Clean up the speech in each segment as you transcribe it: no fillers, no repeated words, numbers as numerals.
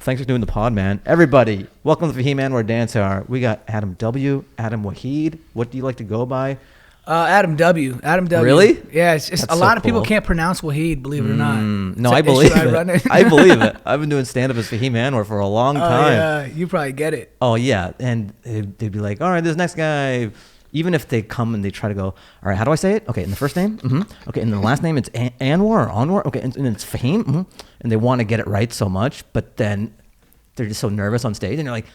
Thanks for doing the pod, man. Everybody, welcome to Fahim Anwar Dance Hour. We got AdamW, Adam Wahid. What do you like to go by? AdamW. AdamW. Really? Yeah, it's just That's a lot so of people cool. can't pronounce Wahid, believe it or not. No, It's I an believe issue it. I believe it. I've been doing stand-up as Fahim Anwar for a long time. Yeah, you probably get it. Oh, yeah. And they'd be like, all right, this next guy, even if they come and they try to go, all right, how do I say it? Okay, in the first name? Mm-hmm. Okay, in the last name, it's Anwar or Anwar. Okay, and it's Fahim. Mm-hmm. And they want to get it right so much, but then they're just so nervous on stage, and they're like,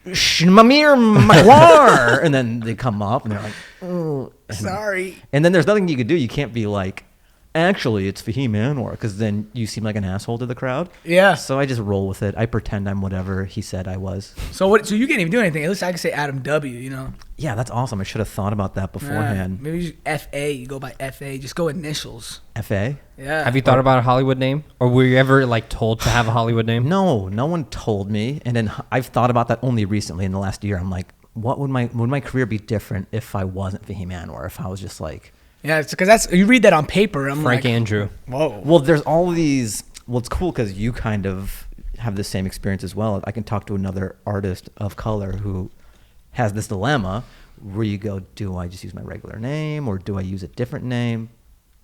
Shmamir Mawar. And then they come up, and they're like, oh. Sorry. And then there's nothing you could do. You can't be like, actually, it's Fahim Anwar, because then you seem like an asshole to the crowd. Yeah. So I just roll with it. I pretend I'm whatever he said I was. So you can't even do anything. At least I can say AdamW, you know? Yeah, that's awesome. I should have thought about that beforehand. Maybe you FA. You go by FA. Just go initials. FA? Yeah. Have you thought about a Hollywood name? Or were you ever like told to have a Hollywood name? No one told me. And then I've thought about that only recently in the last year. I'm like, what would my career be different if I wasn't Fahim Anwar? If I was just like... Yeah, it's because you read that on paper. I'm Frank like, Andrew. Whoa. Well, there's all these... Well, it's cool because you kind of have the same experience as well. I can talk to another artist of color who has this dilemma where you go, do I just use my regular name or do I use a different name?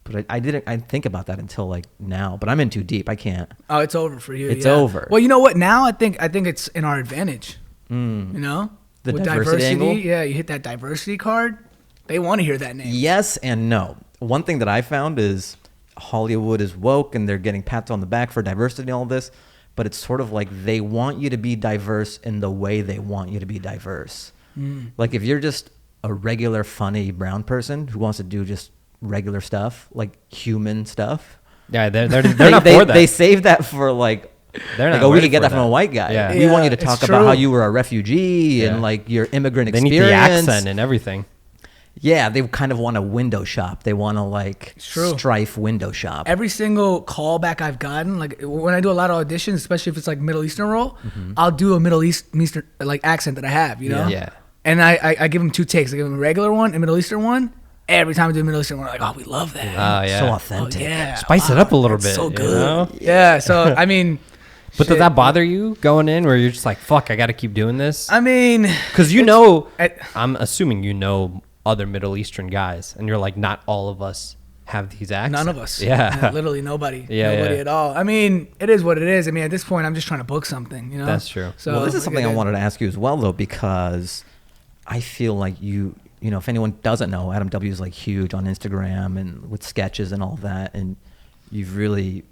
But I didn't think about that until like now. But I'm in too deep. I can't. Oh, it's over for you. It's yeah. over. Well, you know what? Now I think it's in our advantage. You know? The with diversity angle? Yeah, you hit that diversity card. They want to hear that name. Yes and no. One thing that I found is Hollywood is woke and they're getting pats on the back for diversity and all this, but it's sort of like they want you to be diverse in the way they want you to be diverse. Like if you're just a regular funny brown person who wants to do just regular stuff, like human stuff. Yeah, they're not for that. They save that for like, they're not like, oh, we ready can get for that from a white guy. Yeah. We want you to it's talk true. about how you were a refugee Yeah. and like your immigrant They experience. need the accent and everything. Yeah, they kind of want a window shop. They want to like true. strife window shop. Every single callback I've gotten, like when I do a lot of auditions, especially if it's like Middle Eastern role, I'll do a Middle Eastern like accent that I have, you know? Yeah. And I give them 2 takes. I give them a regular one and Middle Eastern one. Every time I do a Middle Eastern one, I'm like, oh, we love that. Yeah. So Oh, authentic. yeah. Spice it up a little that's bit. So you good. know? Yeah. So, I mean. But does shit. that bother you going in where you're just like, fuck, I got to keep doing this? I mean. Because I'm assuming you know other Middle Eastern guys, and you're like, not all of us have these accents. None of us. Yeah. Literally nobody. Yeah, Nobody yeah. at all. I mean, it is what it is. I mean, at this point, I'm just trying to book something, you know? That's true. So Well, this is like something I did- wanted to ask you as well, though, because I feel like you know, if anyone doesn't know, AdamW is like huge on Instagram and with sketches and all that, and you've really,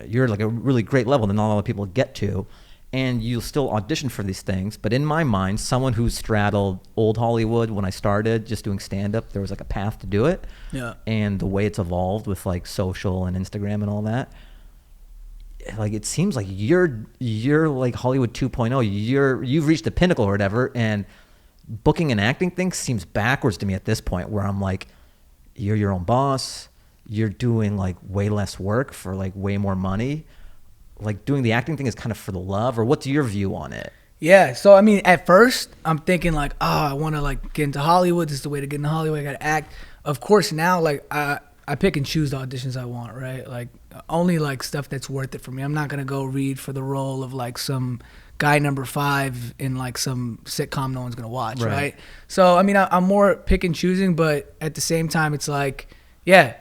you're like a really great level that not a lot of people get to, and you'll still audition for these things. But in my mind, someone who straddled old Hollywood when I started just doing stand-up, there was like a path to do it. Yeah. And the way it's evolved with like social and Instagram and all that, like it seems like you're like Hollywood 2.0. You've reached the pinnacle or whatever, and booking and acting thing seems backwards to me at this point, where I'm like, you're your own boss, you're doing like way less work for like way more money. Like doing the acting thing is kind of for the love, or what's your view on it? Yeah. So, I mean, at first, I'm thinking like, oh, I want to like get into Hollywood. This is the way to get into Hollywood. I got to act. Of course, now, like, I pick and choose the auditions I want, right? Like, only like stuff that's worth it for me. I'm not going to go read for the role of like some guy number 5 in like some sitcom no one's going to watch, right? So, I mean, I'm more pick and choosing, but at the same time, it's like, yeah,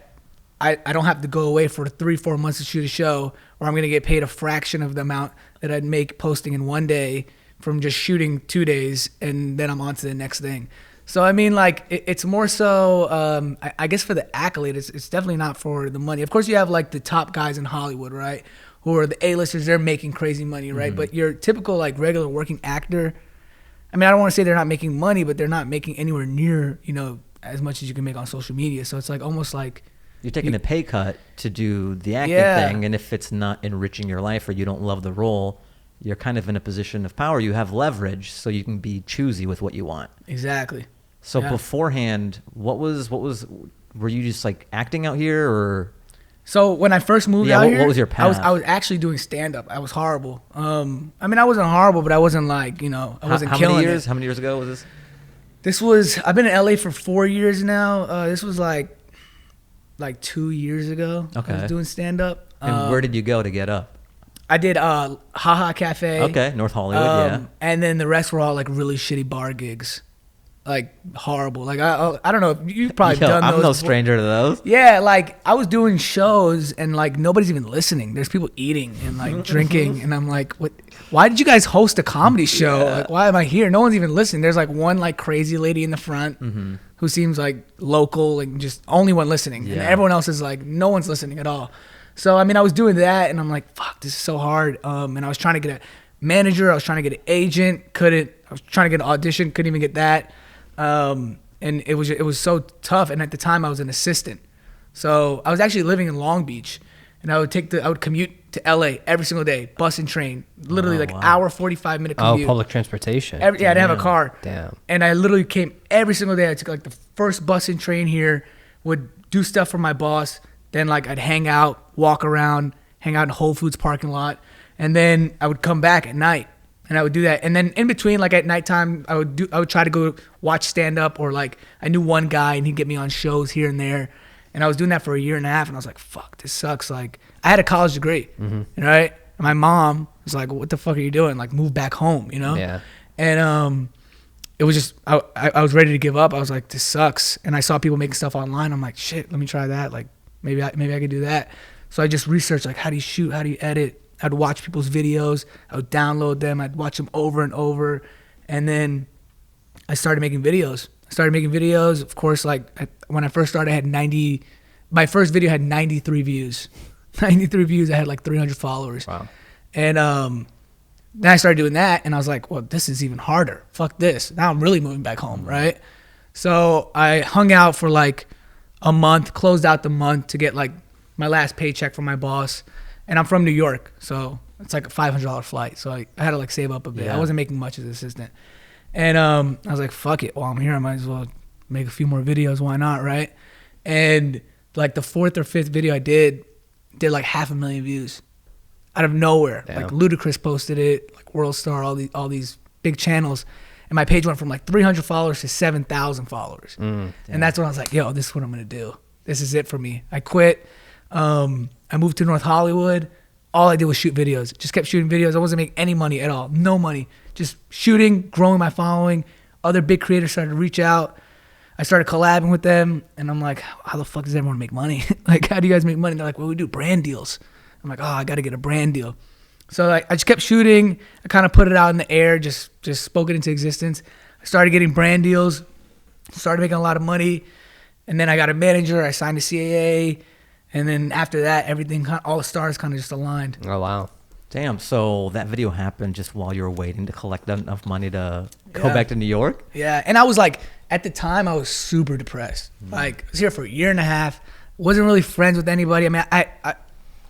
I don't have to go away for 3-4 months to shoot a show where I'm going to get paid a fraction of the amount that I'd make posting in one day from just shooting 2 days, and then I'm on to the next thing. So, I mean, like, it's more so, I guess for the accolade, it's definitely not for the money. Of course, you have, like, the top guys in Hollywood, right, who are the A-listers. They're making crazy money, right? But your typical, like, regular working actor, I mean, I don't want to say they're not making money, but they're not making anywhere near, you know, as much as you can make on social media. So it's, like, almost like... You're taking a pay cut to do the acting thing, and if it's not enriching your life or you don't love the role, you're kind of in a position of power. You have leverage, so you can be choosy with what you want. Exactly. So beforehand, what was? Were you just like acting out here, or? So when I first moved out here, what was your path? I was actually doing stand up. I was horrible. I mean, I wasn't horrible, but I wasn't like, you know, I wasn't killing it. How many years ago was this? This was, I've been in LA for 4 years now. This was like 2 years ago. Okay. I was doing stand up. And where did you go to get up? I did Haha Cafe. Okay, North Hollywood, yeah. And then the rest were all like really shitty bar gigs. Like horrible. Like I don't know. You've probably done those. I'm no stranger to those. Yeah, like I was doing shows and like nobody's even listening. There's people eating and like drinking, and I'm like, what? Why did you guys host a comedy show? Yeah. Like, why am I here? No one's even listening. There's like one like crazy lady in the front who seems like local and just only one listening, and Yeah. everyone else is like no one's listening at all. So I mean, I was doing that, and I'm like, fuck, this is so hard. And I was trying to get a manager. I was trying to get an agent. Couldn't. I was trying to get an audition. Couldn't even get that. And it was so tough. And at the time I was an assistant. So I was actually living in Long Beach, and I would commute to LA every single day, bus and train, literally hour, 45-minute commute. Oh, public transportation. I didn't have a car. Damn. And I literally came every single day. I took like the first bus and train here, would do stuff for my boss. Then like I'd hang out, walk around, hang out in Whole Foods parking lot. And then I would come back at night. And I would do that. And then in between, like at nighttime, I would try to go watch stand up, or like I knew one guy and he'd get me on shows here and there. And I was doing that for a year and a half, and I was like, fuck, this sucks. Like I had a college degree, right? And my mom was like, what the fuck are you doing? Like move back home, you know? Yeah. And it was just, I was ready to give up. I was like, this sucks. And I saw people making stuff online. I'm like, shit, let me try that. Like maybe I could do that. So I just researched like, how do you shoot? How do you edit? I'd watch people's videos. I would download them. I'd watch them over and over. And then I started making videos. Of course, like when I first started, I had my first video had 93 views. 93 views. I had like 300 followers. Wow. And then I started doing that, and I was like, well, this is even harder. Fuck this. Now I'm really moving back home, right? So I hung out for like a month, closed out the month to get like my last paycheck from my boss. And I'm from New York, so it's like a $500 flight. So I had to like save up a bit. Yeah. I wasn't making much as an assistant. And I was like, fuck it. While I'm here, I might as well make a few more videos. Why not, right? And like the fourth or fifth video I did like 500,000 views out of nowhere. Damn. Like Ludacris posted it, like World Star, all these big channels. And my page went from like 300 followers to 7,000 followers. And that's when I was like, yo, this is what I'm going to do. This is it for me. I quit. I moved to North Hollywood. All I did was shoot videos. Just kept shooting videos. I wasn't making any money at all. No money. Just shooting, growing my following. Other big creators started to reach out. I started collabing with them. And I'm like, how the fuck does everyone make money? Like, how do you guys make money? They're like, well, we do brand deals. I'm like, oh, I got to get a brand deal. So I just kept shooting. I kind of put it out in the air, just spoke it into existence. I started getting brand deals. Started making a lot of money. And then I got a manager. I signed a CAA. And then after that, everything, all the stars kind of just aligned. Oh, wow. Damn, so that video happened just while you were waiting to collect enough money to go back to New York? Yeah, and I was like, at the time, I was super depressed. Like, I was here for a year and a half. Wasn't really friends with anybody. I mean, I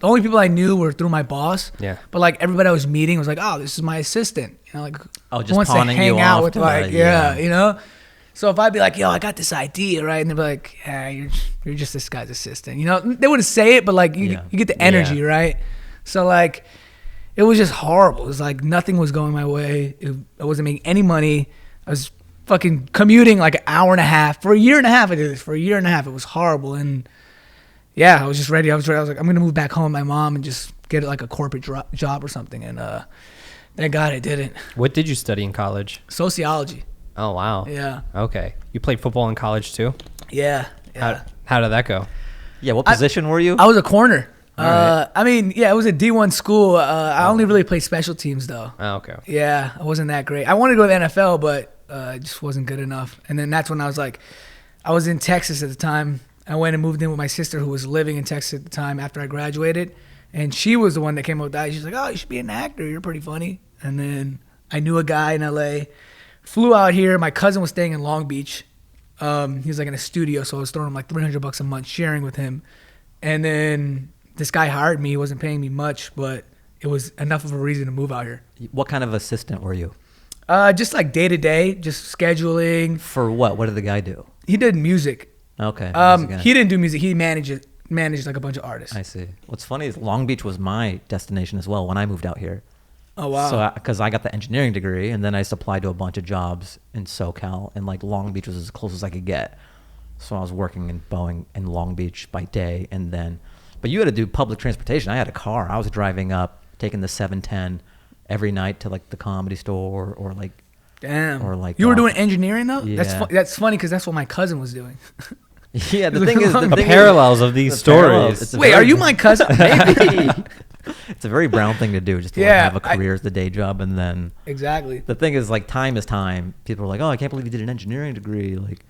the only people I knew were through my boss. Yeah. But like everybody I was meeting was like, oh, this is my assistant. You know, like, Oh, who just wants to pawning hang you out off with to like, the- yeah, yeah. you know? So if I'd be like, yo, I got this idea, right? And they'd be like, yeah, you're just this guy's assistant. You know, they wouldn't say it, but like you get the energy, Yeah. right? So like, it was just horrible. It was like nothing was going my way. I wasn't making any money. I was fucking commuting like an hour and a half. For a year and a half I did this. For a year and a half, it was horrible. And yeah, I was just ready. I was like, I'm going to move back home with my mom and just get like a corporate job or something. And thank God I didn't. What did you study in college? Sociology. Oh, wow. Yeah. Okay. You played football in college too? Yeah. How did that go? Yeah, what position were you? I was a corner. right. I mean, yeah, it was a D1 school. I only really played special teams though. Oh, okay. Yeah, I wasn't that great. I wanted to go to the NFL, but it just wasn't good enough. And then that's when I was like, I was in Texas at the time. I went and moved in with my sister who was living in Texas at the time after I graduated. And she was the one that came up with that. She's like, oh, you should be an actor. You're pretty funny. And then I knew a guy in LA. Flew out here. My cousin was staying in Long Beach. He was like in a studio, so I was throwing him like $300 a month, sharing with him. And then this guy hired me. He wasn't paying me much, but it was enough of a reason to move out here. What kind of assistant were you? Just like day to day, just scheduling. For what? What did the guy do? He did music. Okay. He didn't do music. He managed like a bunch of artists. I see. What's funny is Long Beach was my destination as well when I moved out here. Oh wow. So because I got the engineering degree, and then I applied to a bunch of jobs in SoCal, and like Long Beach was as close as I could get. So I was working in Boeing in Long Beach by day, and then, but you had to do public transportation. I had a car. I was driving up taking the 710 every night to like the Comedy Store or like. Damn. Or like you were doing engineering though. Yeah. That's funny because that's what my cousin was doing. Yeah, the thing is, The parallels of these stories. Wait, are you my cousin? Maybe. It's a very Brown thing to do, just to like, Yeah, have a career as the day job, and then Exactly. the thing is, like, time is time. People are like, "Oh, I can't believe you did an engineering degree." Like,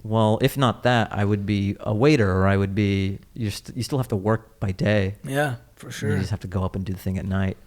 well, if not that, I would be a waiter, or I would be. You still have to work by day. Yeah, for sure. You just have to go up and do the thing at night.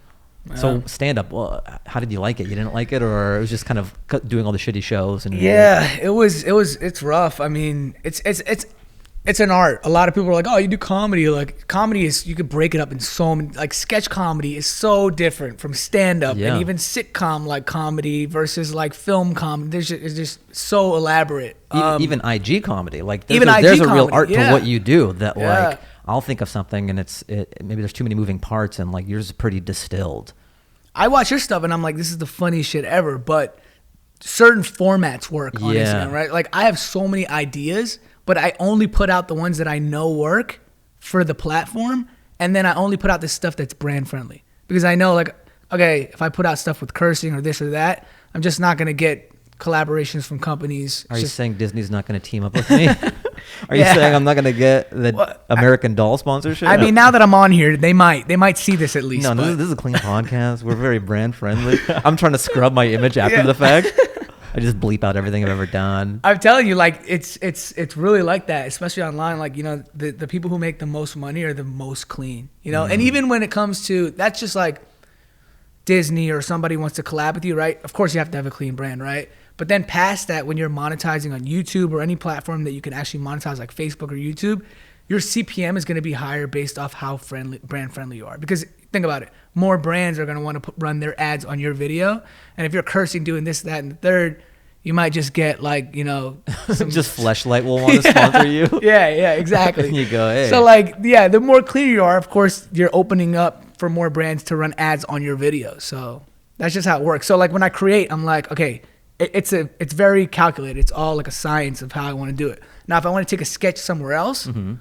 Yeah. So stand up. Well, how did you like it? You didn't like it, or it was just kind of doing all the shitty shows? And Yeah, it's rough. I mean, it's an art. A lot of people are like, "Oh, you do comedy." Like, comedy is, you could break it up in so many, like, sketch comedy is so different from stand up, Yeah. and even sitcom like comedy versus like film comedy. It's just so elaborate. Even IG comedy, like Even there's IG a real comedy, art yeah. to what you do. That Yeah. like I'll think of something and maybe there's too many moving parts, and like yours is pretty distilled. I watch your stuff and I'm like, this is the funniest shit ever. But certain formats work on Yeah. Instagram, right? Like, I have so many ideas, but I only put out the ones that I know work for the platform, and then I only put out the stuff that's brand friendly, because I know, like, okay, if I put out stuff with cursing or this or that, I'm just not gonna get collaborations from companies. Are It's you just- saying Disney's not going to team up with me? Are you Yeah. saying I'm not going to get the Well, American Doll sponsorship? I mean, now that I'm on here, they might see this at least. no, but- this is a clean podcast. We're very brand friendly. I'm trying to scrub my image after Yeah. the fact. I just bleep out everything I've ever done. I'm telling you, like, it's really like that, especially online. Like, you know, the people who make the most money are the most clean, you know? And even when it comes to, that's just like Disney or somebody wants to collab with you, right? Of course you have to have a clean brand, right? But then past that, when you're monetizing on YouTube or any platform that you can actually monetize, like Facebook or YouTube, your CPM is going to be higher based off how brand friendly you are. Because think about it, more brands are going to want to run their ads on your video. And if you're cursing, doing this, that, and the third, you might just get, like, you know, Just Fleshlight will want to sponsor you. yeah, exactly. And you go, hey. So, like, yeah, the more clear you are, of course, you're opening up for more brands to run ads on your videos. So that's just how it works. So, like, when I create, I'm like, okay, it's very calculated. It's all like a science of how I want to do it. Now, if I want to take a sketch somewhere else, I'm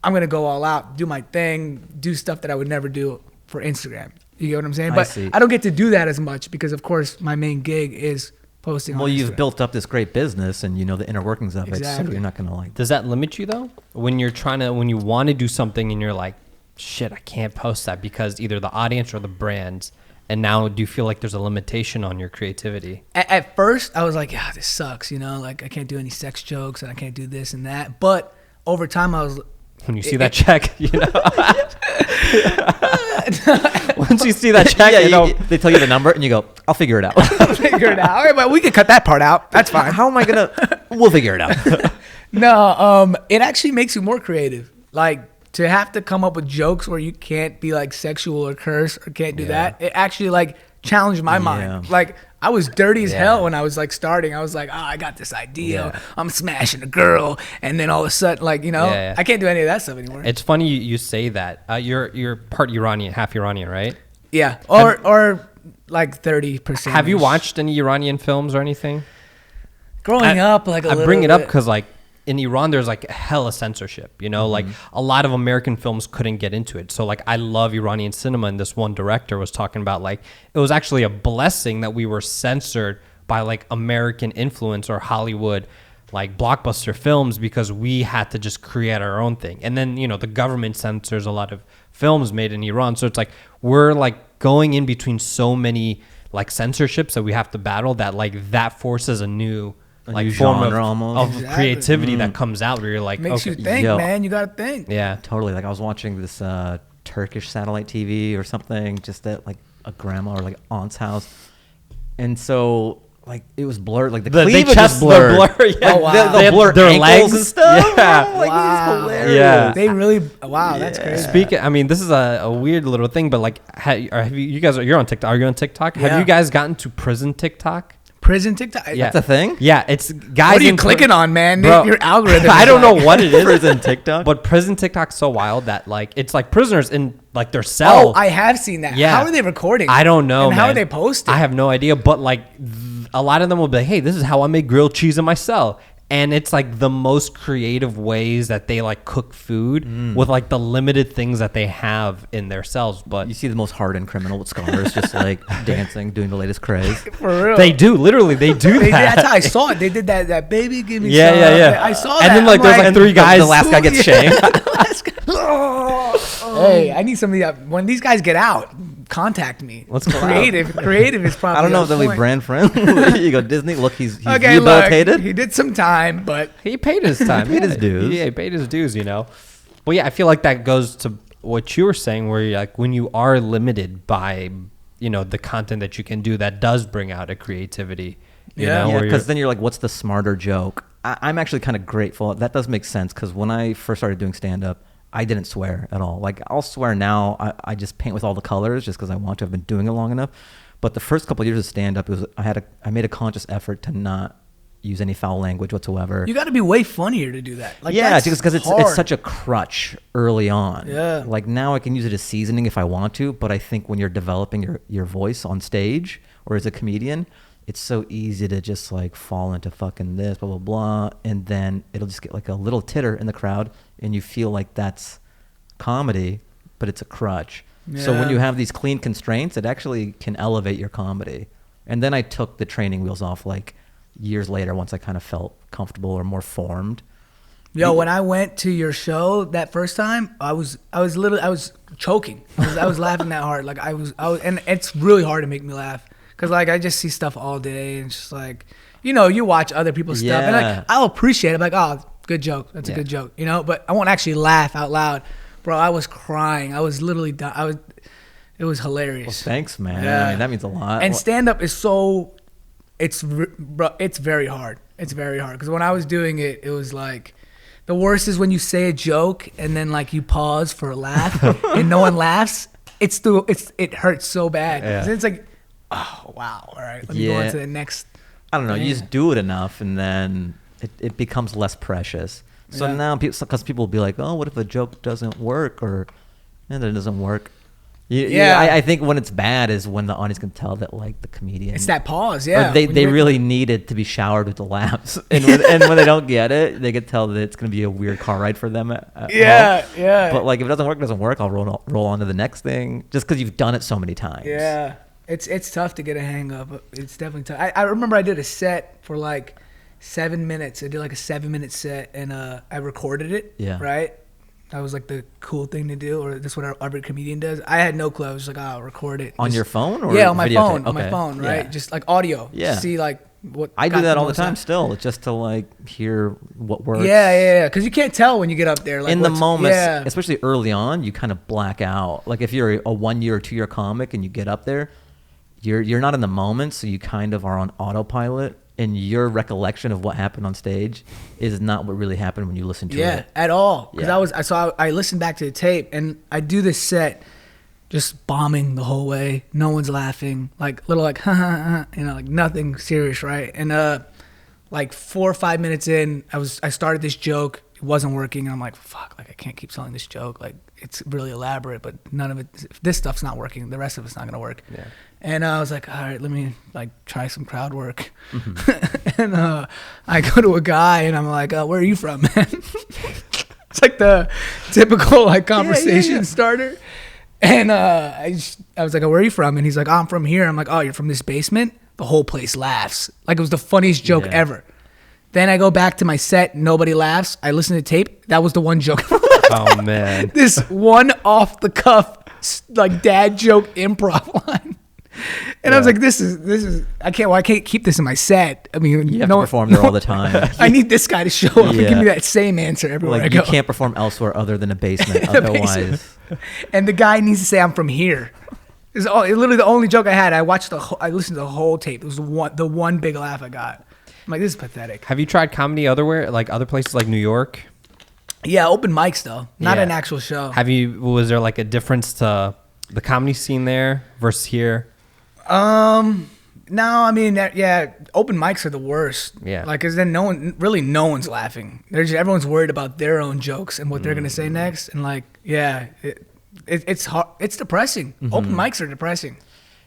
going to go all out, do my thing, do stuff that I would never do for Instagram. You get what I'm saying? I But see. I don't get to do that as much because, of course, my main gig is posting Well, on you've Instagram. built up this great business, and you know the inner workings of it, so Exactly. you're not going to like. Does that limit you though? When you want to do something and you're like, shit, I can't post that because either the audience or the brands. And now do you feel like there's a limitation on your creativity? At first, I was like, yeah, this sucks, you know, like, I can't do any sex jokes and I can't do this and that. But over time, I was... When you see that check, you know. Once you see that check, Yeah, you know. they tell you the number, and you go, "I'll figure it out." figure it out. All right, but we can cut that part out. That's fine. How am I gonna? We'll figure it out. No, it actually makes you more creative. Like, to have to come up with jokes where you can't be like sexual or curse or can't do Yeah. that, it actually like challenged my Yeah. mind. Like, I was dirty as Yeah. hell when I was like starting. I was like, oh, I got this idea. Yeah. I'm smashing a girl, and then all of a sudden, like, you know, Yeah. I can't do any of that stuff anymore. It's funny you say that. You're part Iranian, half Iranian, right? Yeah, or like 30%. Have you watched any Iranian films or anything? Growing up, like, a I little bring it up bit. because, like, in Iran, there's like hella censorship, you know, like a lot of American films couldn't get into it. So, like, I love Iranian cinema, and this one director was talking about, like, it was actually a blessing that we were censored by, like, American influence or Hollywood, like, blockbuster films, because we had to just create our own thing. And then, you know, the government censors a lot of films made in Iran. So it's like we're like going in between so many like censorships that we have to battle, that like that forces a new like new form genre almost. of Exactly. creativity that comes out where you're like, Makes okay, you think, yo. man. You gotta think. yeah. Totally. Like I was watching this Turkish satellite TV or something, just at like a grandma or like aunt's house, and so like it was blurred. Like the cleavage was blurred. blur, yeah. Oh, wow. They'll blur their ankles legs and stuff. Yeah. Bro. Like Wow. this is hilarious. Yeah. They really, wow, that's crazy. Speaking, I mean, this is a weird little thing, but like, have you guys? You're on TikTok. Are you on TikTok? Yeah. Have you guys gotten to prison TikTok? Prison TikTok. Yeah. That's a thing? Yeah, it's guys. What are you in clicking on, man? Bro, Your algorithm. I is don't know like- what it is. Prison TikTok? But prison TikTok's so wild that like it's like prisoners in like their cell. Oh, I have seen that. Yeah. How are they recording? I don't know. And how man. are they posting? I have no idea. But like a lot of them will be like, hey, this is how I make grilled cheese in my cell. And it's like the most creative ways that they like cook food with like the limited things that they have in their cells. But You see the most hardened criminal with scars just like dancing, doing the latest craze. For real. they do literally they do They, that. that's how I saw it. They did that baby give me Yeah, some. yeah. I saw that. And then like I'm there's like three guys. The last guy gets shamed. Hey, I need some of the when these guys get out, contact me. Let's go creative is probably. I don't know if on they'll be point. brand friendly. You go, Disney, look, he's Okay, rehabilitated. look, he did some time, but He paid his time. He paid his dues. Yeah, he paid his dues, you know. Well, yeah, I feel like that goes to what you were saying, where you're like when you are limited by, you know, the content that you can do, that does bring out a creativity. You Yeah. know, Yeah, where because you're- then you're like, what's the smarter joke? I'm actually kind of grateful. That does make sense because when I first started doing stand-up, I didn't swear at all. Like, I'll swear now. I just paint with all the colors just because I want to. I've been doing it long enough. But the first couple of years of stand-up, I made a conscious effort to not use any foul language whatsoever. you got to be way funnier to do that. Like, Yeah, that's just because it's hard. such a crutch early on. Yeah. Like now I can use it as seasoning if I want to, but I think when you're developing your voice on stage or as a comedian, it's so easy to just like fall into fucking this, blah, blah, blah. And then it'll just get like a little titter in the crowd and you feel like that's comedy, but it's a crutch. So when Yeah. you have these clean constraints, it actually can elevate your comedy. And then I took the training wheels off like years later once I kind of felt comfortable or more formed. Yo, when I went to your show that first time, I was choking. I was laughing that hard. Like I was, and it's really hard to make me laugh because like I just see stuff all day and it's just like, you know, you watch other people's stuff and Yeah. like I'll appreciate it. Like, oh, good joke. That's a Yeah. good joke, you know. But I won't actually laugh out loud, bro. I was crying. I was literally done. It was hilarious. Thanks, man. Yeah. I mean, that means a lot. And stand up is so, it's very hard. It's very hard because when I was doing it, it was like the worst is when you say a joke and then like you pause for a laugh and no one laughs. It hurts so bad. Yeah. 'Cause it's like, oh wow, all right, let me go Yeah. on to the next. I don't know. You Yeah. just do it enough, and then it becomes less precious. So Yeah. now, because people will be like, "Oh, what if a joke doesn't work?" or "And it doesn't work." Yeah. I think when it's bad is when the audience can tell that like the comedian. It's that pause, or yeah. they When you- really need it to be showered with the laughs, and when they don't get it, they can tell that it's going to be a weird car ride for them. At Yeah, home. yeah. But like if it doesn't work, I'll roll on to the next thing just because you've done it so many times. Yeah, it's tough to get a hang of. It's definitely tough. I remember I did a set for like 7 minutes. I did like a 7-minute set and I recorded it. Yeah. Right. That was like the cool thing to do, or that's what every comedian does. I had no clue. I was just like, oh, I'll record it. On Just- your phone or yeah, on my videotape? phone. On my Okay. phone, right? Yeah. Just like audio. Yeah. See like what I do got that all the most time out. still, just to like hear what works. Yeah. Because you can't tell when you get up there. Like In the what's- moment, Yeah. especially early on, you kind of black out. Like if you're a 1 year or 2 year comic and you get up there, you're not in the moment, so you kind of are on autopilot, and your recollection of what happened on stage is not what really happened when you listen to Yeah, it. at all. Because Yeah. I listened back to the tape and I do this set just bombing the whole way. No one's laughing. Like little like, you know, like nothing serious, right? And like 4 or 5 minutes in, I started this joke. It wasn't working. And I'm like, fuck, like I can't keep telling this joke. Like it's really elaborate, but none of it, if this stuff's not working, the rest of it's not going to work. Yeah. And I was like, all right, let me like try some crowd work. And I go to a guy and I'm like, where are you from, man? It's like the typical like conversation starter. And I was like, where are you from? And he's like, I'm from here. I'm like, oh, you're from this basement? The whole place laughs. Like it was the funniest joke Yeah. ever. Then I go back to my set. Nobody laughs. I listen to tape. That was the one joke. Oh man. This one off the cuff like dad joke improv line. And I was like, this is I can't keep this in my set. I mean, You have to perform there all the time. I need this guy to show up and give Yeah. me that same answer everywhere I Like go. you can't perform elsewhere other than a basement. In a Otherwise, basement. And the guy needs to say I'm from here. It's literally the only joke I had. I listened to the whole tape. It was the one big laugh I got. I'm like, this is pathetic. Have you tried comedy like other places like New York? Yeah, open mics though, not Yeah. an actual show. Was there like a difference to the comedy scene there versus here? No, I mean, open mics are the worst. Yeah. Like, cause then no one's laughing. Everyone's worried about their own jokes and what they're gonna say next. And like, yeah, it's hard. It's depressing. Open mics are depressing.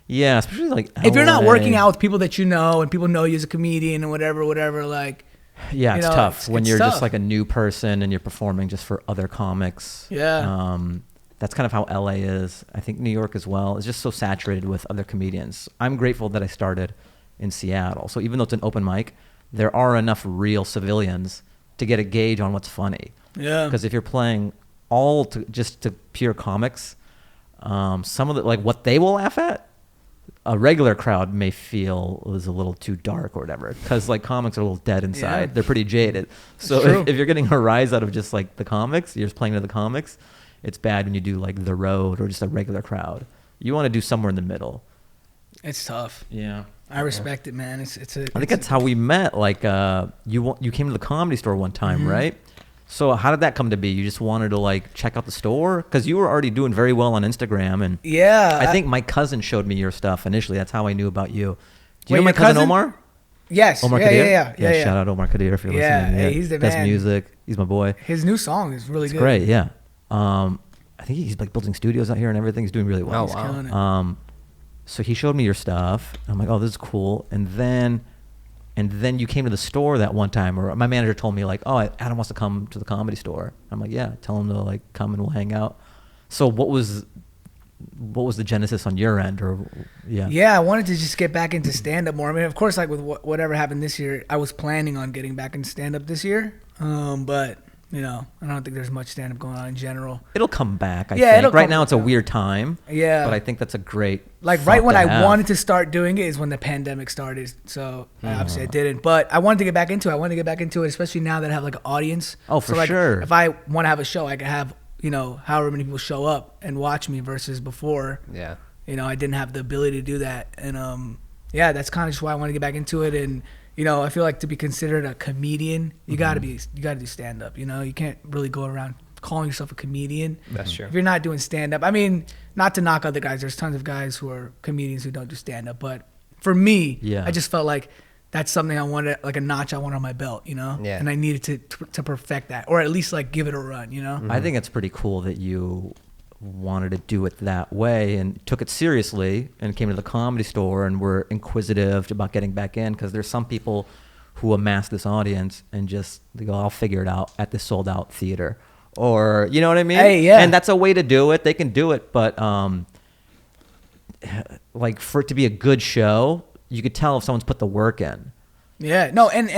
yeah, especially like If you're not LA. working out with people that you know and people know you as a comedian and whatever, like, Yeah, it's You know, tough when it's you're tough. just like a new person and you're performing just for other comics. Yeah. That's kind of how LA is. I think New York as well. It's just so saturated with other comedians. I'm grateful that I started in Seattle. So even though it's an open mic, there are enough real civilians to get a gauge on what's funny. Yeah. Because if you're playing just to pure comics, some of the, like what they will laugh at, a regular crowd may feel is a little too dark or whatever. Because like comics are a little dead inside. Yeah. They're pretty jaded. So True. if you're getting a rise out of just like the comics, you're just playing to the comics, it's bad when you do like The Road or just a regular crowd. You want to do somewhere in the middle. It's tough. Yeah. I respect it, man. It's I think that's how we met. Like, you came to the Comedy Store one time, right? So how did that come to be? You just wanted to like check out the store because you were already doing very well on Instagram, and Yeah. I think my cousin showed me your stuff initially. That's how I knew about you. Do you Wait, know my your cousin cousin? Omar? Yes. Omar yeah, Kadir? yeah. Shout out Omar Kadir if you're Yeah, listening. hey, he's the best man. music. He's my boy. His new song is really It's good. great. Yeah. I think he's like building studios out here and everything. He's doing really well. Oh, He's wow. killing it. So he showed me your stuff. I'm like, oh, this is cool. And then you came to the store that one time, or my manager told me like, oh, Adam wants to come to the Comedy Store. I'm like, yeah, tell him to like come and we'll hang out. So what was the genesis on your end, or Yeah, I wanted to just get back into stand-up more. I mean, of course, like with whatever happened this year, I was planning on getting back into stand-up this year. But you know, I don't think there's much stand-up going on in general. It'll come back. I Yeah, think it'll right come now it's a back. weird time. Yeah. But I think that's a great Like thought right when to I have. wanted to start doing it is when the pandemic started. So obviously I didn't. But I wanted to get back into it. I wanted to get back into it, especially now that I have like an audience. Oh, for so, like, sure. If I want to have a show, I could have, you know, however many people show up and watch me versus before. Yeah. You know, I didn't have the ability to do that. And yeah, that's kind of just why I want to get back into it. And you know, I feel like to be considered a comedian, you gotta do stand up. You know, you can't really go around calling yourself a comedian. That's true. If you're not doing stand up, I mean, not to knock other guys. There's tons of guys who are comedians who don't do stand up. But for me, Yeah. I just felt like that's something I wanted, like a notch I wanted on my belt. You know, Yeah. and I needed to perfect that, or at least like give it a run. You know, I think it's pretty cool that you wanted to do it that way and took it seriously and came to the Comedy Store and were inquisitive about getting back in, because there's some people who amass this audience and just they go, I'll figure it out at the sold out theater, or you know what I mean? Hey, yeah. And that's a way to do it. They can do it, but like for it to be a good show, you could tell if someone's put the work in. Yeah, no, and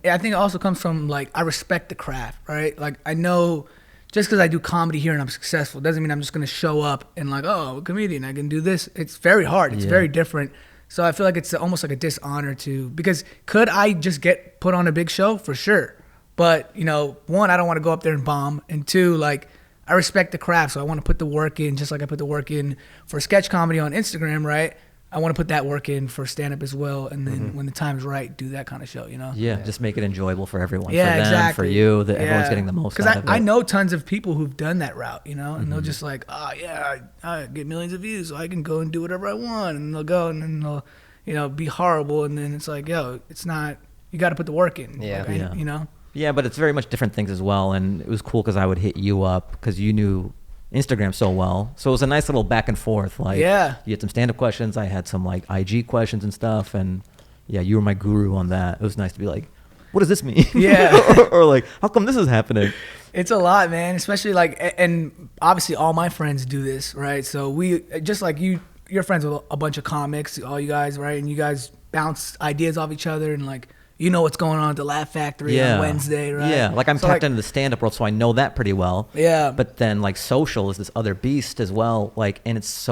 I think it also comes from like I respect the craft, right? Like I know just because I do comedy here and I'm successful doesn't mean I'm just gonna show up and like, oh, I'm a comedian, I can do this. It's very hard. It's Yeah. very different. So I feel like it's almost like a dishonor to, because could I just get put on a big show? For sure. But, you know, one, I don't want to go up there and bomb. And two, like, I respect the craft. So I want to put the work in, just like I put the work in for sketch comedy on Instagram, right? I want to put that work in for stand-up as well. And then when the time's right, do that kind of show, you know? Yeah, just make it enjoyable for everyone. Yeah, for them, exactly. for you, that everyone's getting the most out of it. I know tons of people who've done that route, you know, and they'll just like, oh yeah, I get millions of views, so I can go and do whatever I want, and they'll go and then they'll, you know, be horrible, and then it's like, yo, it's not. You got to put the work in. Yeah. Like, Yeah. you know. Yeah, but it's very much different things as well. And it was cool because I would hit you up because you knew Instagram so well. So it was a nice little back and forth. Like, Yeah. you had some stand-up questions. I had some like IG questions and stuff. And yeah, you were my guru on that. It was nice to be like, what does this mean? Yeah. or like, how come this is happening? It's a lot, man. Especially like, and obviously all my friends do this, right? So we, just like you're friends with a bunch of comics, all you guys, right? And you guys bounce ideas off each other, and like, you know what's going on at the Laugh Factory on Wednesday, right? Yeah, like I'm So, tapped into the stand-up world, so I know that pretty well. Yeah. But then like social is this other beast as well. Like, and it's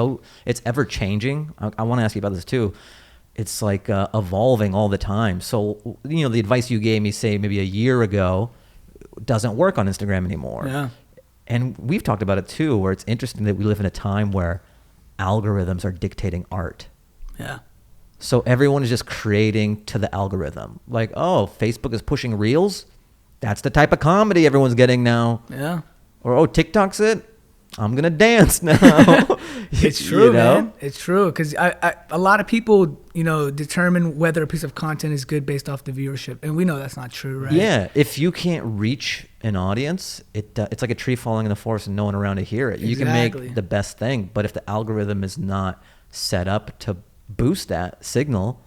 ever changing. I want to ask you about this too. It's like evolving all the time. So, you know, the advice you gave me, say maybe a year ago, doesn't work on Instagram anymore. Yeah. And we've talked about it too, where it's interesting that we live in a time where algorithms are dictating art. Yeah. So everyone is just creating to the algorithm. Like, oh, Facebook is pushing reels. That's the type of comedy everyone's getting now. Yeah. Or, oh, TikTok's it. I'm going to dance now. It's true, You know? man. It's true. Because a lot of people, you know, determine whether a piece of content is good based off the viewership. And we know that's not true, right? Yeah. If you can't reach an audience, it's like a tree falling in the forest and no one around to hear it. You can Exactly. make the best thing. But if the algorithm is not set up to boost that signal,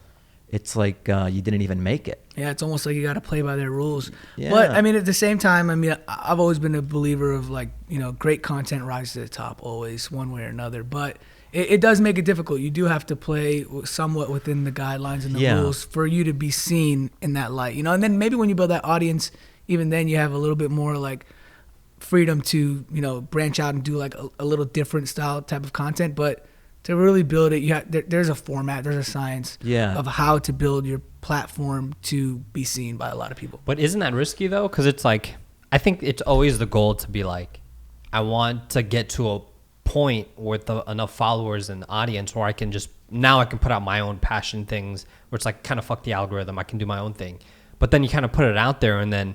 it's like you didn't even make it. Yeah, it's almost like you got to play by their rules. Yeah. But I mean, at the same time, I mean, I've always been a believer of like, you know, great content rises to the top always, one way or another. But it does make it difficult. You do have to play somewhat within the guidelines and the rules for you to be seen in that light, you know. And then maybe when you build that audience, even then you have a little bit more like freedom to, you know, branch out and do like a little different style type of content. But to really build it, there's a format, there's a science of how to build your platform to be seen by a lot of people. But isn't that risky though? Because it's like, I think it's always the goal to be like, I want to get to a point with enough followers and audience where I can put out my own passion things, where it's like kind of fuck the algorithm, I can do my own thing. But then you kind of put it out there and then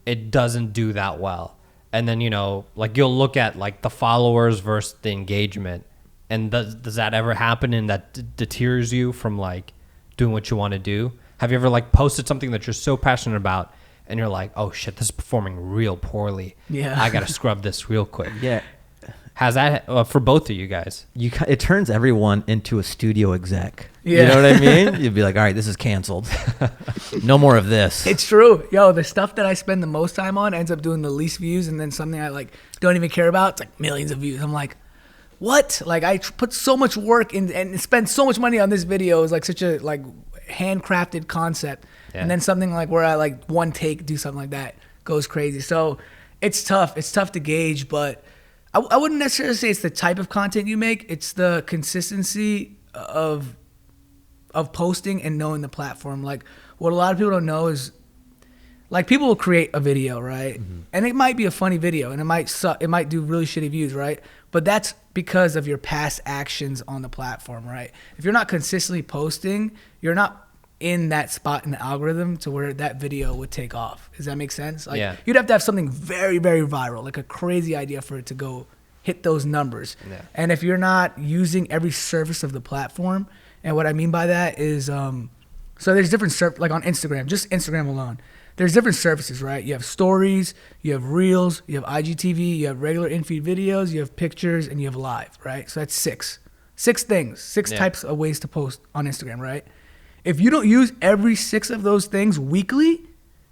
it doesn't do that well. And then, you know, like you'll look at like the followers versus the engagement. And does that ever happen and that deters you from like doing what you want to do? Have you ever like posted something that you're so passionate about and you're like, oh shit, this is performing real poorly. Yeah. I got to scrub this real quick. Yeah. Has that for both of you guys? It turns everyone into a studio exec. Yeah. You know what I mean? You'd be like, all right, this is canceled. No more of this. It's true. Yo, the stuff that I spend the most time on ends up doing the least views, and then something I like don't even care about, it's like millions of views. I'm like, what? Like I put so much work in and spend so much money on this video. It's like such a like handcrafted concept. Yeah. And then something like where I like one take do something like that goes crazy. So it's tough. It's tough to gauge, but I wouldn't necessarily say it's the type of content you make. It's the consistency of posting and knowing the platform. Like what a lot of people don't know is like people will create a video, right? Mm-hmm. And it might be a funny video and it might suck. It might do really shitty views, right? But that's because of your past actions on the platform, right? If you're not consistently posting, you're not in that spot in the algorithm to where that video would take off. Does that make sense? Like you'd have to have something very, very viral, like a crazy idea for it to go hit those numbers. Yeah. And if you're not using every service of the platform, and what I mean by that is, so there's different like on Instagram, just Instagram alone, there's different services, right? You have stories, you have reels, you have IGTV, you have regular in-feed videos, you have pictures, and you have live, right? So that's six things, six types of ways to post on Instagram, right? If you don't use every 6 of those things weekly,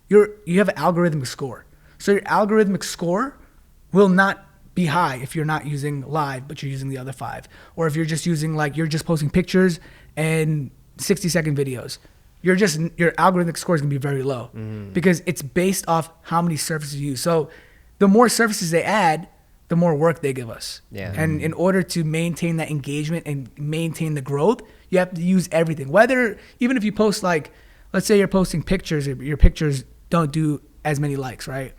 you have an algorithmic score. So your algorithmic score will not be high if you're not using live, but you're using the other 5. Or if you're just using you're just posting pictures and 60-second videos. Your algorithmic score is gonna be very low because it's based off how many services you use. So the more services they add, the more work they give us. Yeah. And in order to maintain that engagement and maintain the growth, you have to use everything. Even if you post let's say you're posting pictures, your pictures don't do as many likes, right?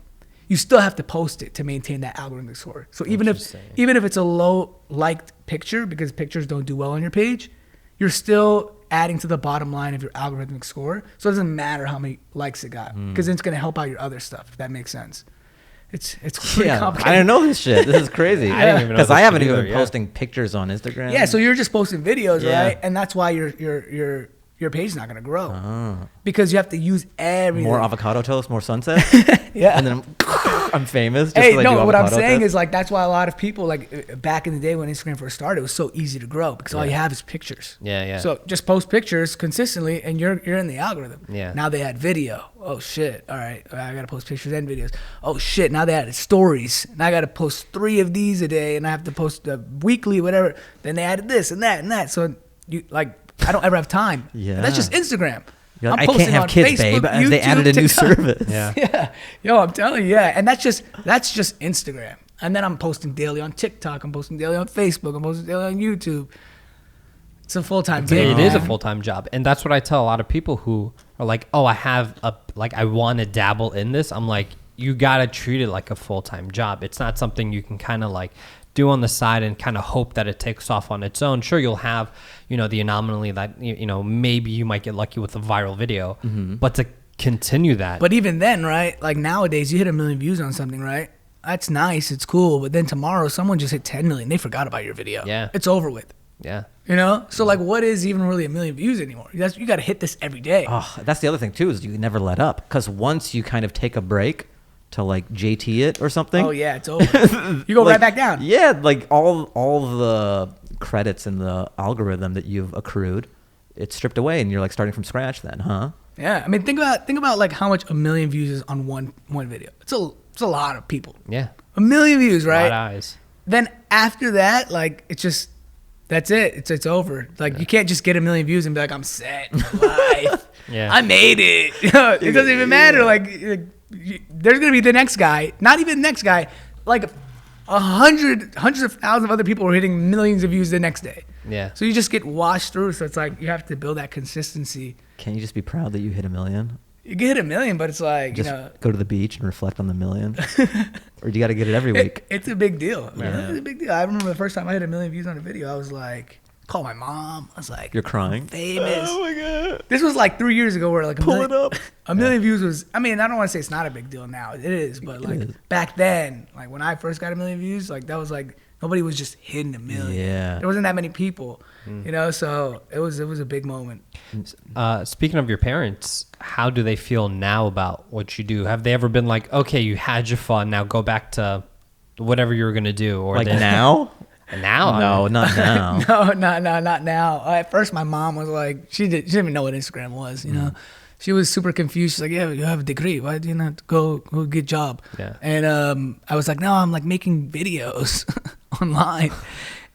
You still have to post it to maintain that algorithmic score. So even if it's a low liked picture because pictures don't do well on your page, you're still adding to the bottom line of your algorithmic score. So it doesn't matter how many likes it got because it's going to help out your other stuff, if that makes sense. It's pretty complicated. I didn't know this shit. This is crazy. I didn't even know because I haven't even been posting pictures on Instagram. Yeah, so you're just posting videos, right? And that's why your page is not going to grow because you have to use everything. More avocado toast, more sunset. Yeah, and then I'm famous. Hey, no, what I'm saying is that's why a lot of people back in the day when Instagram first started, it was so easy to grow because all you have is pictures. Yeah. So just post pictures consistently, and you're in the algorithm. Yeah. Now they add video. Oh shit! All right, I gotta post pictures and videos. Oh shit! Now they added stories. Now I gotta post 3 of these a day, and I have to post weekly, whatever. Then they added this and that and that. So I don't ever have time. Yeah. That's just Instagram. Like, I can't have kids, Facebook, babe. YouTube, they added a new service. Yeah. Yo, I'm telling you, yeah. And that's just Instagram. And then I'm posting daily on TikTok. I'm posting daily on Facebook. I'm posting daily on YouTube. It's a full-time gig. It is a full-time job. And that's what I tell a lot of people who are like, oh, I want to dabble in this. I'm like, you got to treat it like a full-time job. It's not something you can kind of do on the side and kind of hope that it takes off on its own. Sure, you'll have, the anomaly that, maybe you might get lucky with a viral video, but to continue that. But even then, right? Like nowadays, you hit 1 million views on something, right? That's nice. It's cool. But then tomorrow, someone just hit 10 million. They forgot about your video. Yeah. It's over with. Yeah. So what is even really 1 million views anymore? You got to hit this every day. Oh, that's the other thing too, is you never let up. Because once you kind of take a break to JT it or something. Oh yeah, it's over. You go right back down. Yeah, all the credits in the algorithm that you've accrued it's stripped away and you're like starting from scratch then, huh? Yeah, I mean, think about like how much 1 million views is on one video. It's a lot of people. Yeah. 1 million views, right? A lot of eyes. Then after that, like it's just that's it. It's over. Like you can't just get 1 million views and be like, I'm set in life. Yeah. I made it. It doesn't even matter. Like there's gonna be the next guy. Not even the next guy. Like hundreds of thousands of other people are hitting millions of views the next day. Yeah. So you just get washed through. So it's like you have to build that consistency. Can you just be proud that you hit 1 million? You get 1 million, but it's like, Just you know, go to the beach and reflect on the 1 million? Or do you got to get it every week? it's a big deal. You know? Yeah. It's a big deal. I remember the first time I hit 1 million views on a video, I was like, call my mom. I was like, You're crying? famous. Oh my God. This was like 3 years ago where like Pull it up. 1 million views was, I mean, I don't want to say it's not a big deal now. It is, but like is. back then, like when I first got 1 million views, like that was like, nobody was just hitting 1 million. Yeah. There wasn't that many people, you know, so it was a big moment. Speaking of your parents, how do they feel now about what you do? Have they ever been like, okay, you had your fun, now go back to whatever you were going to do? Or Like they, now? now? No, not now. No, not now. At first, my mom was like, she didn't even know what Instagram was, you know. She was super confused. She's like, yeah, you have a degree. Why do you not go get a job? Yeah. And I was like, no, I'm like making videos online.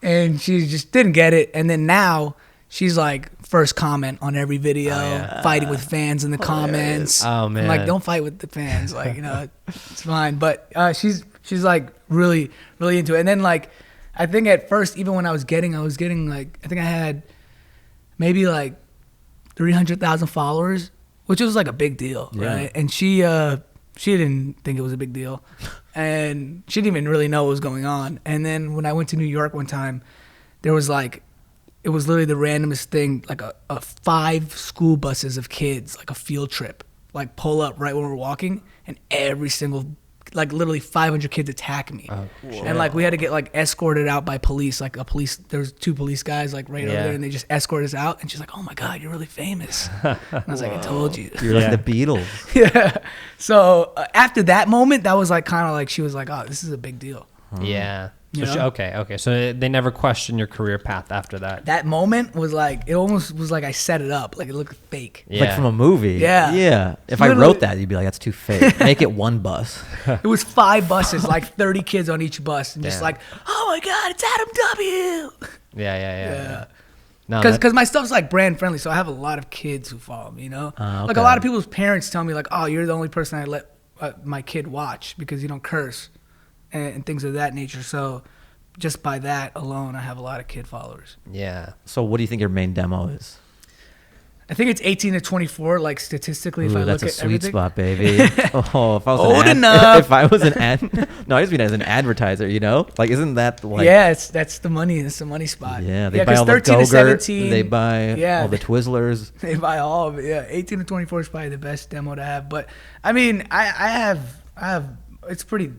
And she just didn't get it. And then now she's like first comment on every video, fighting with fans in the comments. Oh, man. I'm like, don't fight with the fans. Like, you know, it's fine. But she's like really, really into it. And then like, I think at first, even when I was getting like, I think I had maybe like 300,000 followers, which was like a big deal, right? And she didn't think it was a big deal, and she didn't even really know what was going on. And then when I went to New York one time, there was like, it was literally the randomest thing, like a 5 school buses of kids, like a field trip, like pull up right when we're walking, and every single, like literally 500 kids attack me. And like we had to get like escorted out by police, like there was 2 police guys like right over there, and they just escorted us out. And she's like, oh my God, you're really famous. And I was like, I told you. You're like the Beatles. Yeah. So after that moment, that was like kind of like, she was like, oh, this is a big deal. Yeah. You So know? okay. So they never questioned your career path after that. That moment was like, it almost was like I set it up, like it looked fake. Yeah. Like from a movie. Yeah. Yeah. If I Literally- wrote that, you'd be like, that's too fake. Make it 1 bus. It was 5 buses, like 30 kids on each bus, and just Damn. like, oh my God, it's AdamW. Yeah. No, Because my stuff's like brand friendly, so I have a lot of kids who follow me, you know? Like a okay. lot of people's parents tell me like, oh, you're the only person I let my kid watch because you don't curse and things of that nature. So just by that alone, I have a lot of kid followers. yeah. So what do you think your main demo is? I think it's 18 to 24, like statistically, if Ooh, I that's look a at sweet everything. spot, baby. Oh, if I was Old an ad, enough. if I was an ad, no, I just mean as an advertiser, you know, like isn't that like Yeah, that's the money. That's the money spot. yeah, they buy 'cause all the 13 to Go-Gurt, 17, they buy yeah, all the Twizzlers. They buy all of it. Yeah, 18 to 24 is probably the best demo to have. But I mean, I have. It's pretty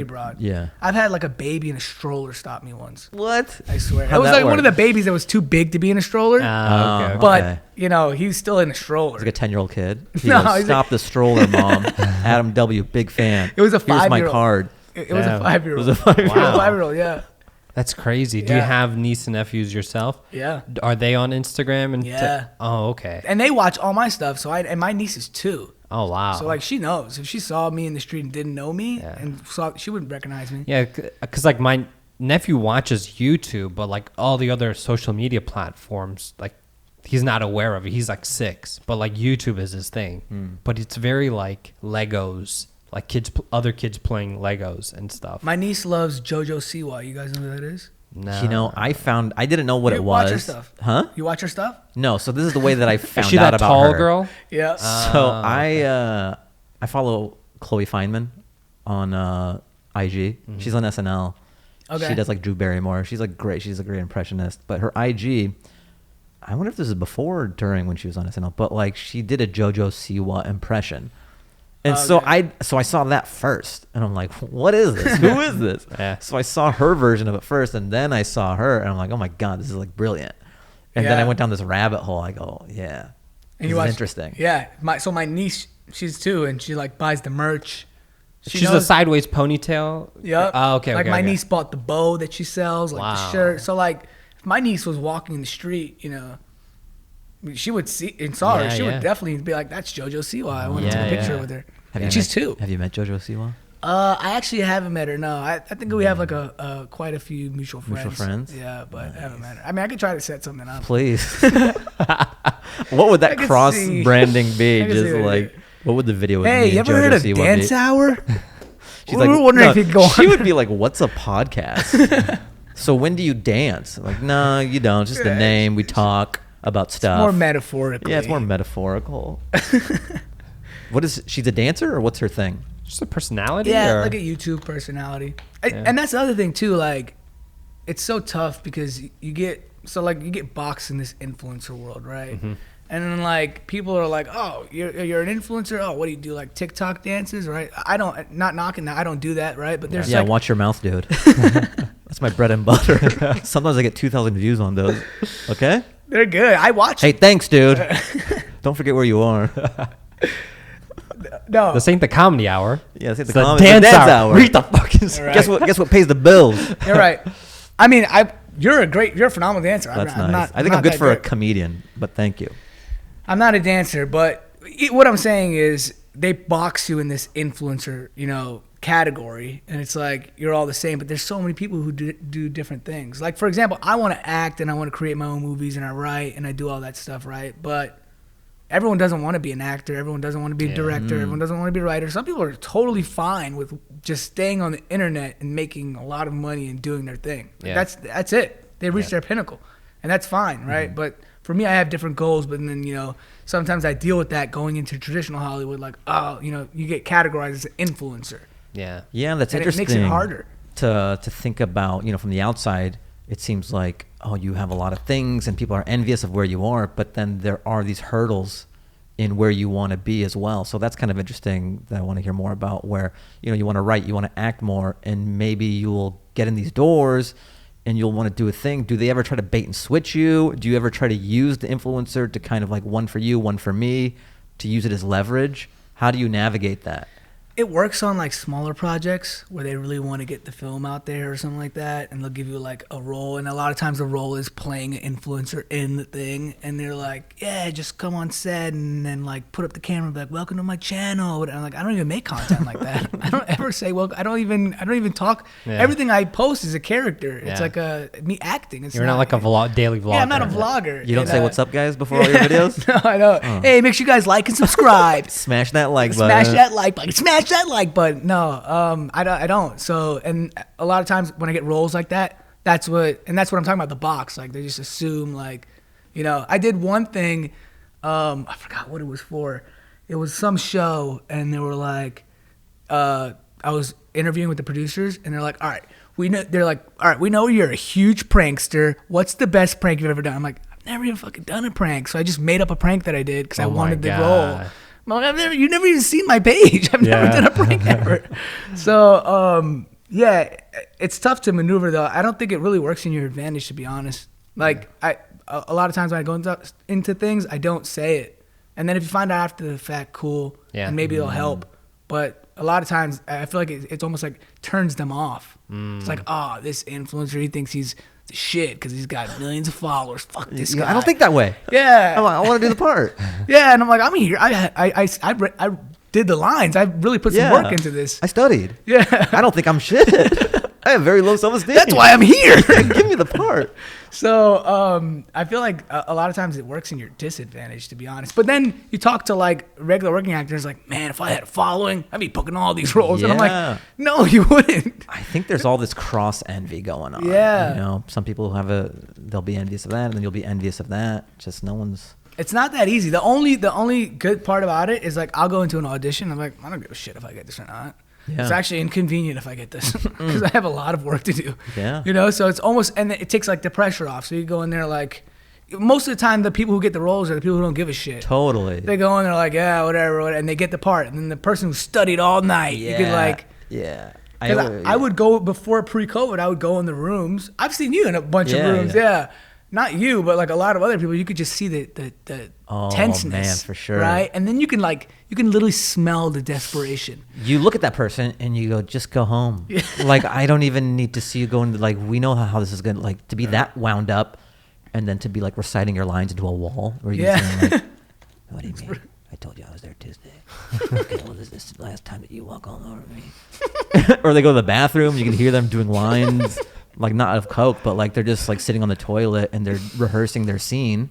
broad. Yeah. I've had like a baby in a stroller stop me once. What? I swear. How'd It was that like one of the work? babies that was too big to be in a stroller. Okay. But okay. you know, he's still in a stroller. It's like a 10-year-old kid. He No, goes, he's stop the stroller, mom. AdamW, big fan. It was a Here's my 5-year-old. card. It was a Damn. 5-year-old. It was a 5-year-old. Wow. 5-year-old. Yeah. That's crazy. Do you Yeah. have niece and nephews yourself? Yeah. Are they on Instagram? And Yeah. Oh, okay. And they watch all my stuff. So and my nieces too. Oh, wow. So like she knows. If she saw me in the street and didn't know me, Yeah. and saw, she wouldn't recognize me. Yeah, because like my nephew watches YouTube, but like all the other social media platforms, like he's not aware of it. He's like 6, but like YouTube is his thing. But it's very like Legos, like other kids playing Legos and stuff. My niece loves JoJo Siwa. You guys know who that is? No. You know, I didn't know what You it watch was. her stuff. Huh? You watch her stuff? No, so this is the way that I Is found she out that about tall her. girl? Yeah. So I follow Chloe Feynman on IG. She's on SNL. Okay. She does like Drew Barrymore. She's like great. She's a great impressionist. But her IG, I wonder if this is before or during when she was on SNL. But like she did a JoJo Siwa impression. And so I saw that first, and I'm like, what is this? Who is this? Yeah. So I saw her version of it first, and then I saw her, and I'm like, oh my God, this is like brilliant. And then Yeah. I went down this rabbit hole. I go, yeah, this is interesting. Yeah. My niece, she's 2, and she like buys the merch. She She's a knows- sideways ponytail. Yep. Oh, okay. Like okay, my okay. niece bought the bow that she sells, like the Wow. shirt. So like, if my niece was walking in the street, you know, she would see and saw her. Yeah, She yeah. would definitely be like, "That's JoJo Siwa. I want to take a picture with her." And she's 2. Have you met JoJo Siwa? I actually haven't met her. No, I think we have like quite a few mutual friends. Mutual friends? Yeah, but I haven't met her. I mean, I could try to set something up. Please. What would that could cross see. branding be? I could Just see like, what would the video? with Hey, me you and ever heard JoJo of Siwa Dance be? Hour? She's We were wondering if you could go She on. would be like, "What's a podcast?" So when do you dance? Like, no, you don't. Just the name. We talk about stuff. More metaphorically. Yeah, it's more metaphorical. What is? She's a dancer, or what's her thing? Just a personality. Yeah, or? like a YouTube personality. Yeah. And that's the other thing too. Like, it's so tough because you get boxed in this influencer world, right? Mm-hmm. And then like people are like, "Oh, you're an influencer. Oh, what do you do? Like TikTok dances, right?" I don't, not knocking that. I don't do that, right? But there's Yeah, like, watch your mouth, dude. That's my bread and butter. Sometimes I get 2,000 views on those. Okay. they're good. I watch. Hey, thanks, dude. Don't forget where you are. No, This ain't the comedy hour. Yeah, it's It's the the dance dance hour. hour. Read the fucking. Right. Guess what pays the bills? you're right. I mean, you're a phenomenal dancer. That's I'm nice. not, I think I'm not good that for a great. comedian, but thank you. I'm not a dancer, but what I'm saying is they box you in this influencer, category, and it's like you're all the same. But there's so many people who do different things. Like for example, I want to act and I want to create my own movies and I write and I do all that stuff, right? But everyone doesn't want to be an actor. Everyone doesn't want to be a director. Everyone doesn't want to be a writer. Some people are totally fine with just staying on the internet and making a lot of money and doing their thing. Yeah. That's it. They reach their pinnacle, and that's fine, right? But for me, I have different goals. But then sometimes I deal with that going into traditional Hollywood. Like, you get categorized as an influencer. Yeah. Yeah, that's And it interesting. makes it harder. to think about. From the outside, it seems like, oh, you have a lot of things and people are envious of where you are, but then there are these hurdles in where you want to be as well. So that's kind of interesting that I want to hear more about, where you want to write, you want to act more, and maybe you will get in these doors and you'll want to do a thing. Do they ever try to bait and switch you? Do you ever try to use the influencer to kind of like one for you, one for me, to use it as leverage? How do you navigate that? It works on like smaller projects where they really want to get the film out there or something like that, and they'll give you like a role, and a lot of times the role is playing an influencer in the thing, and they're like, yeah, just come on set and then like put up the camera and be like, welcome to my channel. And I'm like, I don't even make content like that. I don't ever say I don't even talk. Yeah. Everything I post is a character. It's Yeah. like me acting. It's You're not like a daily vlogger. Yeah, I'm not a vlogger. You don't And, say what's up, guys, before all your videos? No, I know. Hey, make sure you guys like and subscribe. Smash that like button. Smash that like button. Smash that like button. No, I don't. So, and a lot of times when I get roles like that, that's what I'm talking about, the box. Like they just assume like, I did one thing, I forgot what it was for. It was some show, and they were like, I was interviewing with the producers, and they're like, all right, we know you're a huge prankster. What's the best prank you've ever done? I'm like, I've never even fucking done a prank. So I just made up a prank that I did because I Oh my wanted the God. role. You've never even seen my page. I've never done a prank ever. So, yeah, it's tough to maneuver though. I don't think it really works in your advantage, to be honest. Like a lot of times when I go into things, I don't say it. And then if you find out after the fact, cool, Yeah. and maybe it'll help. But a lot of times I feel like it's almost like turns them off. It's like, oh, this influencer, he thinks he's the shit because he's got millions of followers. Fuck this guy. I don't think that way. Yeah. I want to do the part. Yeah, and I'm like, I'm here. I did the lines. I really put some work into this. I studied. Yeah. I don't think I'm shit. I have very low self-esteem. That's why I'm here. Give me the part. So I feel like a lot of times it works in your disadvantage, to be honest. But then you talk to like regular working actors, like, man, if I had a following, I'd be booking all these roles. And I'm Yeah. like, no, you wouldn't. I think there's all this cross envy going on. Yeah. Some people they'll be envious of that, and then you'll be envious of that. Just no one's. It's not that easy. The only good part about it is like I'll go into an audition. I'm like, I don't give a shit if I get this or not. Yeah. It's actually inconvenient if I get this because I have a lot of work to do. Yeah. So it's almost, and it takes like the pressure off. So you go in there like, most of the time the people who get the roles are the people who don't give a shit. Totally. They go in there like, yeah, whatever, and they get the part. And then the person who studied all night, you could like, Yeah. I would go before pre-COVID. I would go in the rooms. I've seen you in a bunch of rooms. Yeah. Not you, but like a lot of other people. You could just see the tenseness. Man, for sure. Right, and then you can literally smell the desperation. You look at that person and you go, just go home. Like, I don't even need to see you go into, like, we know how this is going to, like, to be that wound up. and then to be like reciting your lines into a wall, where you Yeah. saying like, "What do you mean? I told you I was there Tuesday. Okay, well, this is the last time that you walk all over me." Or they go to the bathroom, you can hear them doing lines, like not of coke, but like they're just like sitting on the toilet and they're rehearsing their scene.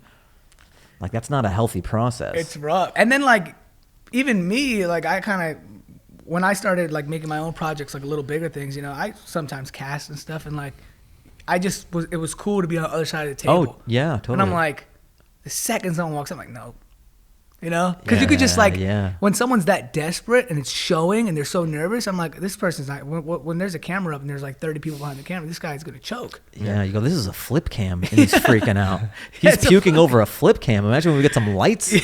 Like that's not a healthy process. It's rough. And then like even me, like I kind of, when I started like making my own projects, like a little bigger things, you know, I sometimes cast and stuff, and like it was cool to be on the other side of the table. Oh yeah, totally. And I'm like, the second someone walks, I'm like, no. You know, because you could just like, when someone's that desperate and it's showing and they're so nervous, I'm like, this person's not, when there's a camera up and there's like 30 people behind the camera, this guy's going to choke. Yeah, you go, this is a flip cam, and he's freaking out. He's puking over a flip cam. Imagine when we get some lights.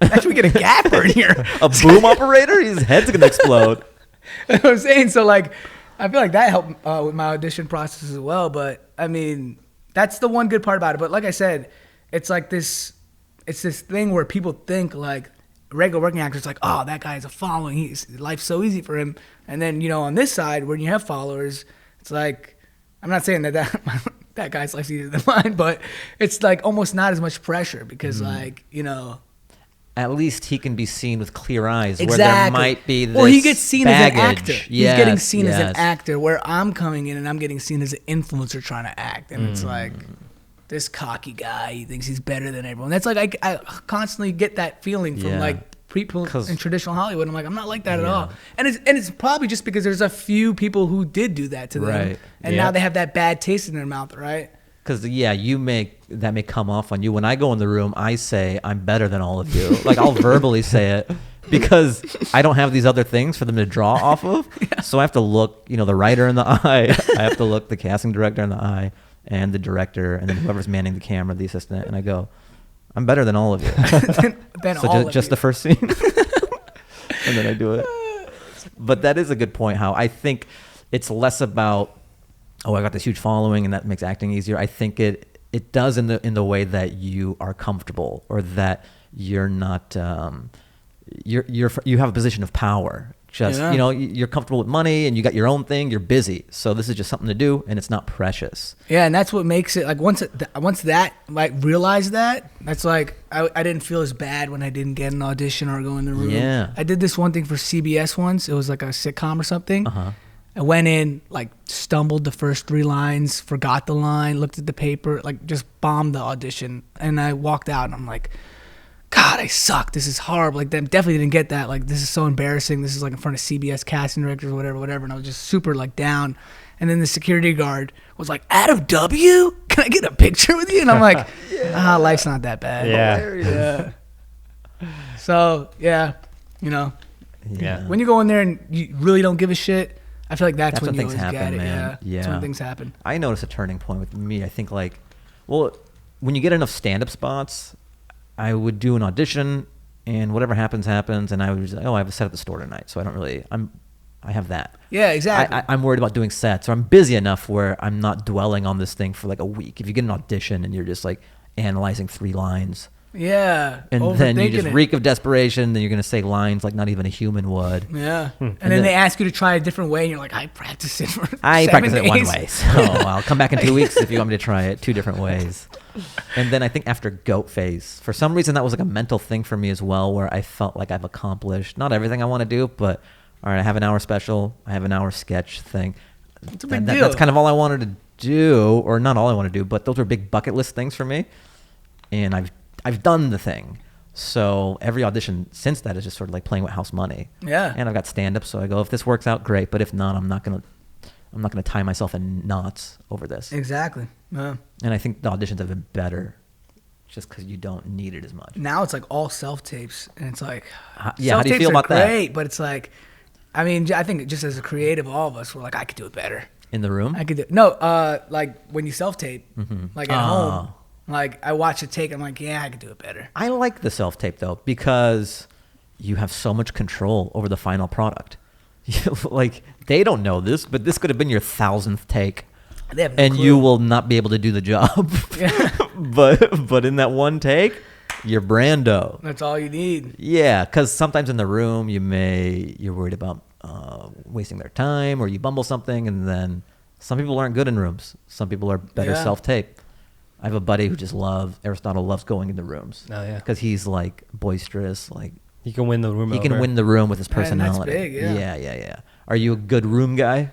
Imagine we get a gapper in here. A boom operator, his head's going to explode. That's what I'm saying. So like, I feel like that helped with my audition process as well. But I mean, that's the one good part about it. But like I said, it's like this, it's this thing where people think like regular working actors like, oh, that guy has a following. Life's so easy for him. And then, you know, on this side, when you have followers, it's like, I'm not saying that guy's life's easier than mine, but it's like almost not as much pressure because like, you know. At least he can be seen with clear eyes. Exactly. Where there might be this Well, he gets seen baggage. as an actor. Yes, He's getting seen as yes. an actor, where I'm coming in and I'm getting seen as an influencer trying to act. And it's like, this cocky guy, he thinks he's better than everyone. That's like, I constantly get that feeling from like people in traditional Hollywood. I'm like, I'm not like that at all. And it's probably just because there's a few people who did do that to them. Right. And now they have that bad taste in their mouth, right? Because that may come off on you. When I go in the room, I say I'm better than all of you. Like I'll verbally say it because I don't have these other things for them to draw off of. So I have to look, you know, the writer in the eye. I have to look the casting director in the eye and the director and then whoever's manning the camera, the assistant. And I go, I'm better than all of you. Then so all just of the first scene, and then I do it. But that is a good point. How I think it's less about, oh, I got this huge following and that makes acting easier. I think it does in the way that you are comfortable or that you're not you have a position of power. Just you know, you're comfortable with money and you got your own thing. You're busy, so this is just something to do, and it's not precious. Yeah, and that's what makes it like once that like realized that, that's like I didn't feel as bad when I didn't get an audition or go in the room. Yeah, I did this one thing for CBS once. It was like a sitcom or something. I went in, like stumbled the first 3 lines, forgot the line, looked at the paper, like just bombed the audition, and I walked out and I'm like, God, I suck. This is horrible. Like, I definitely didn't get that. Like, this is so embarrassing. This is like in front of CBS casting directors or whatever. And I was just super like down. And then the security guard was like, AdamW, can I get a picture with you? And I'm like, life's not that bad. Yeah. So, yeah, you know. Yeah. When you go in there and you really don't give a shit, I feel like that's when you things always happen, get it. man. Yeah. That's when things happen. I noticed a turning point with me. I think like, well, when you get enough stand-up spots, I would do an audition and whatever happens, and I would just like, oh, I have a set at the store tonight. So I have that. Yeah, exactly. I'm worried about doing sets, or I'm busy enough where I'm not dwelling on this thing for like a week. If you get an audition and you're just like analyzing 3 lines, yeah, and then you just it. reek of desperation, then you're gonna say lines like not even a human would. Yeah, and then they ask you to try a different way, and you're like, I practiced it for 7 practice it one days. way, so I'll come back in 2 weeks if you want me to try it 2 different ways. And then I think after GOATFACE, for some reason that was like a mental thing for me as well, where I felt like I've accomplished not everything I want to do, but all right, I have an hour special, I have an hour sketch thing. It's a big deal. That's kind of all I wanted to do, or not all I want to do, but those were big bucket list things for me, and I've done the thing. So every audition since that is just sort of like playing with house money. Yeah. And I've got stand up, so I go, if this works out, great. But if not, I'm not gonna tie myself in knots over this. Exactly. Yeah. And I think the auditions have been better, just because you don't need it as much. Now it's like all self tapes, and it's like, how do you feel about that? Great, but it's like, I mean, I think just as a creative, all of us, we're like, I could do it better. In the room? I could do like when you self tape, like at home. Like, I watch a take, I'm like, yeah, I could do it better. I like the self-tape, though, because you have so much control over the final product. Like, they don't know this, but this could have been your 1,000th take, and you will not be able to do the job. Yeah. But in that one take, you're Brando. That's all you need. Yeah, because sometimes in the room, you're worried about wasting their time, or you bumble something, and then some people aren't good in rooms. Some people are better self-tape. I have a buddy who just Aristotle loves going into rooms. Oh, yeah. Because he's like boisterous, like He can win the room. he can win the room with his Man, that's personality. big, yeah. Yeah. Are you a good room guy?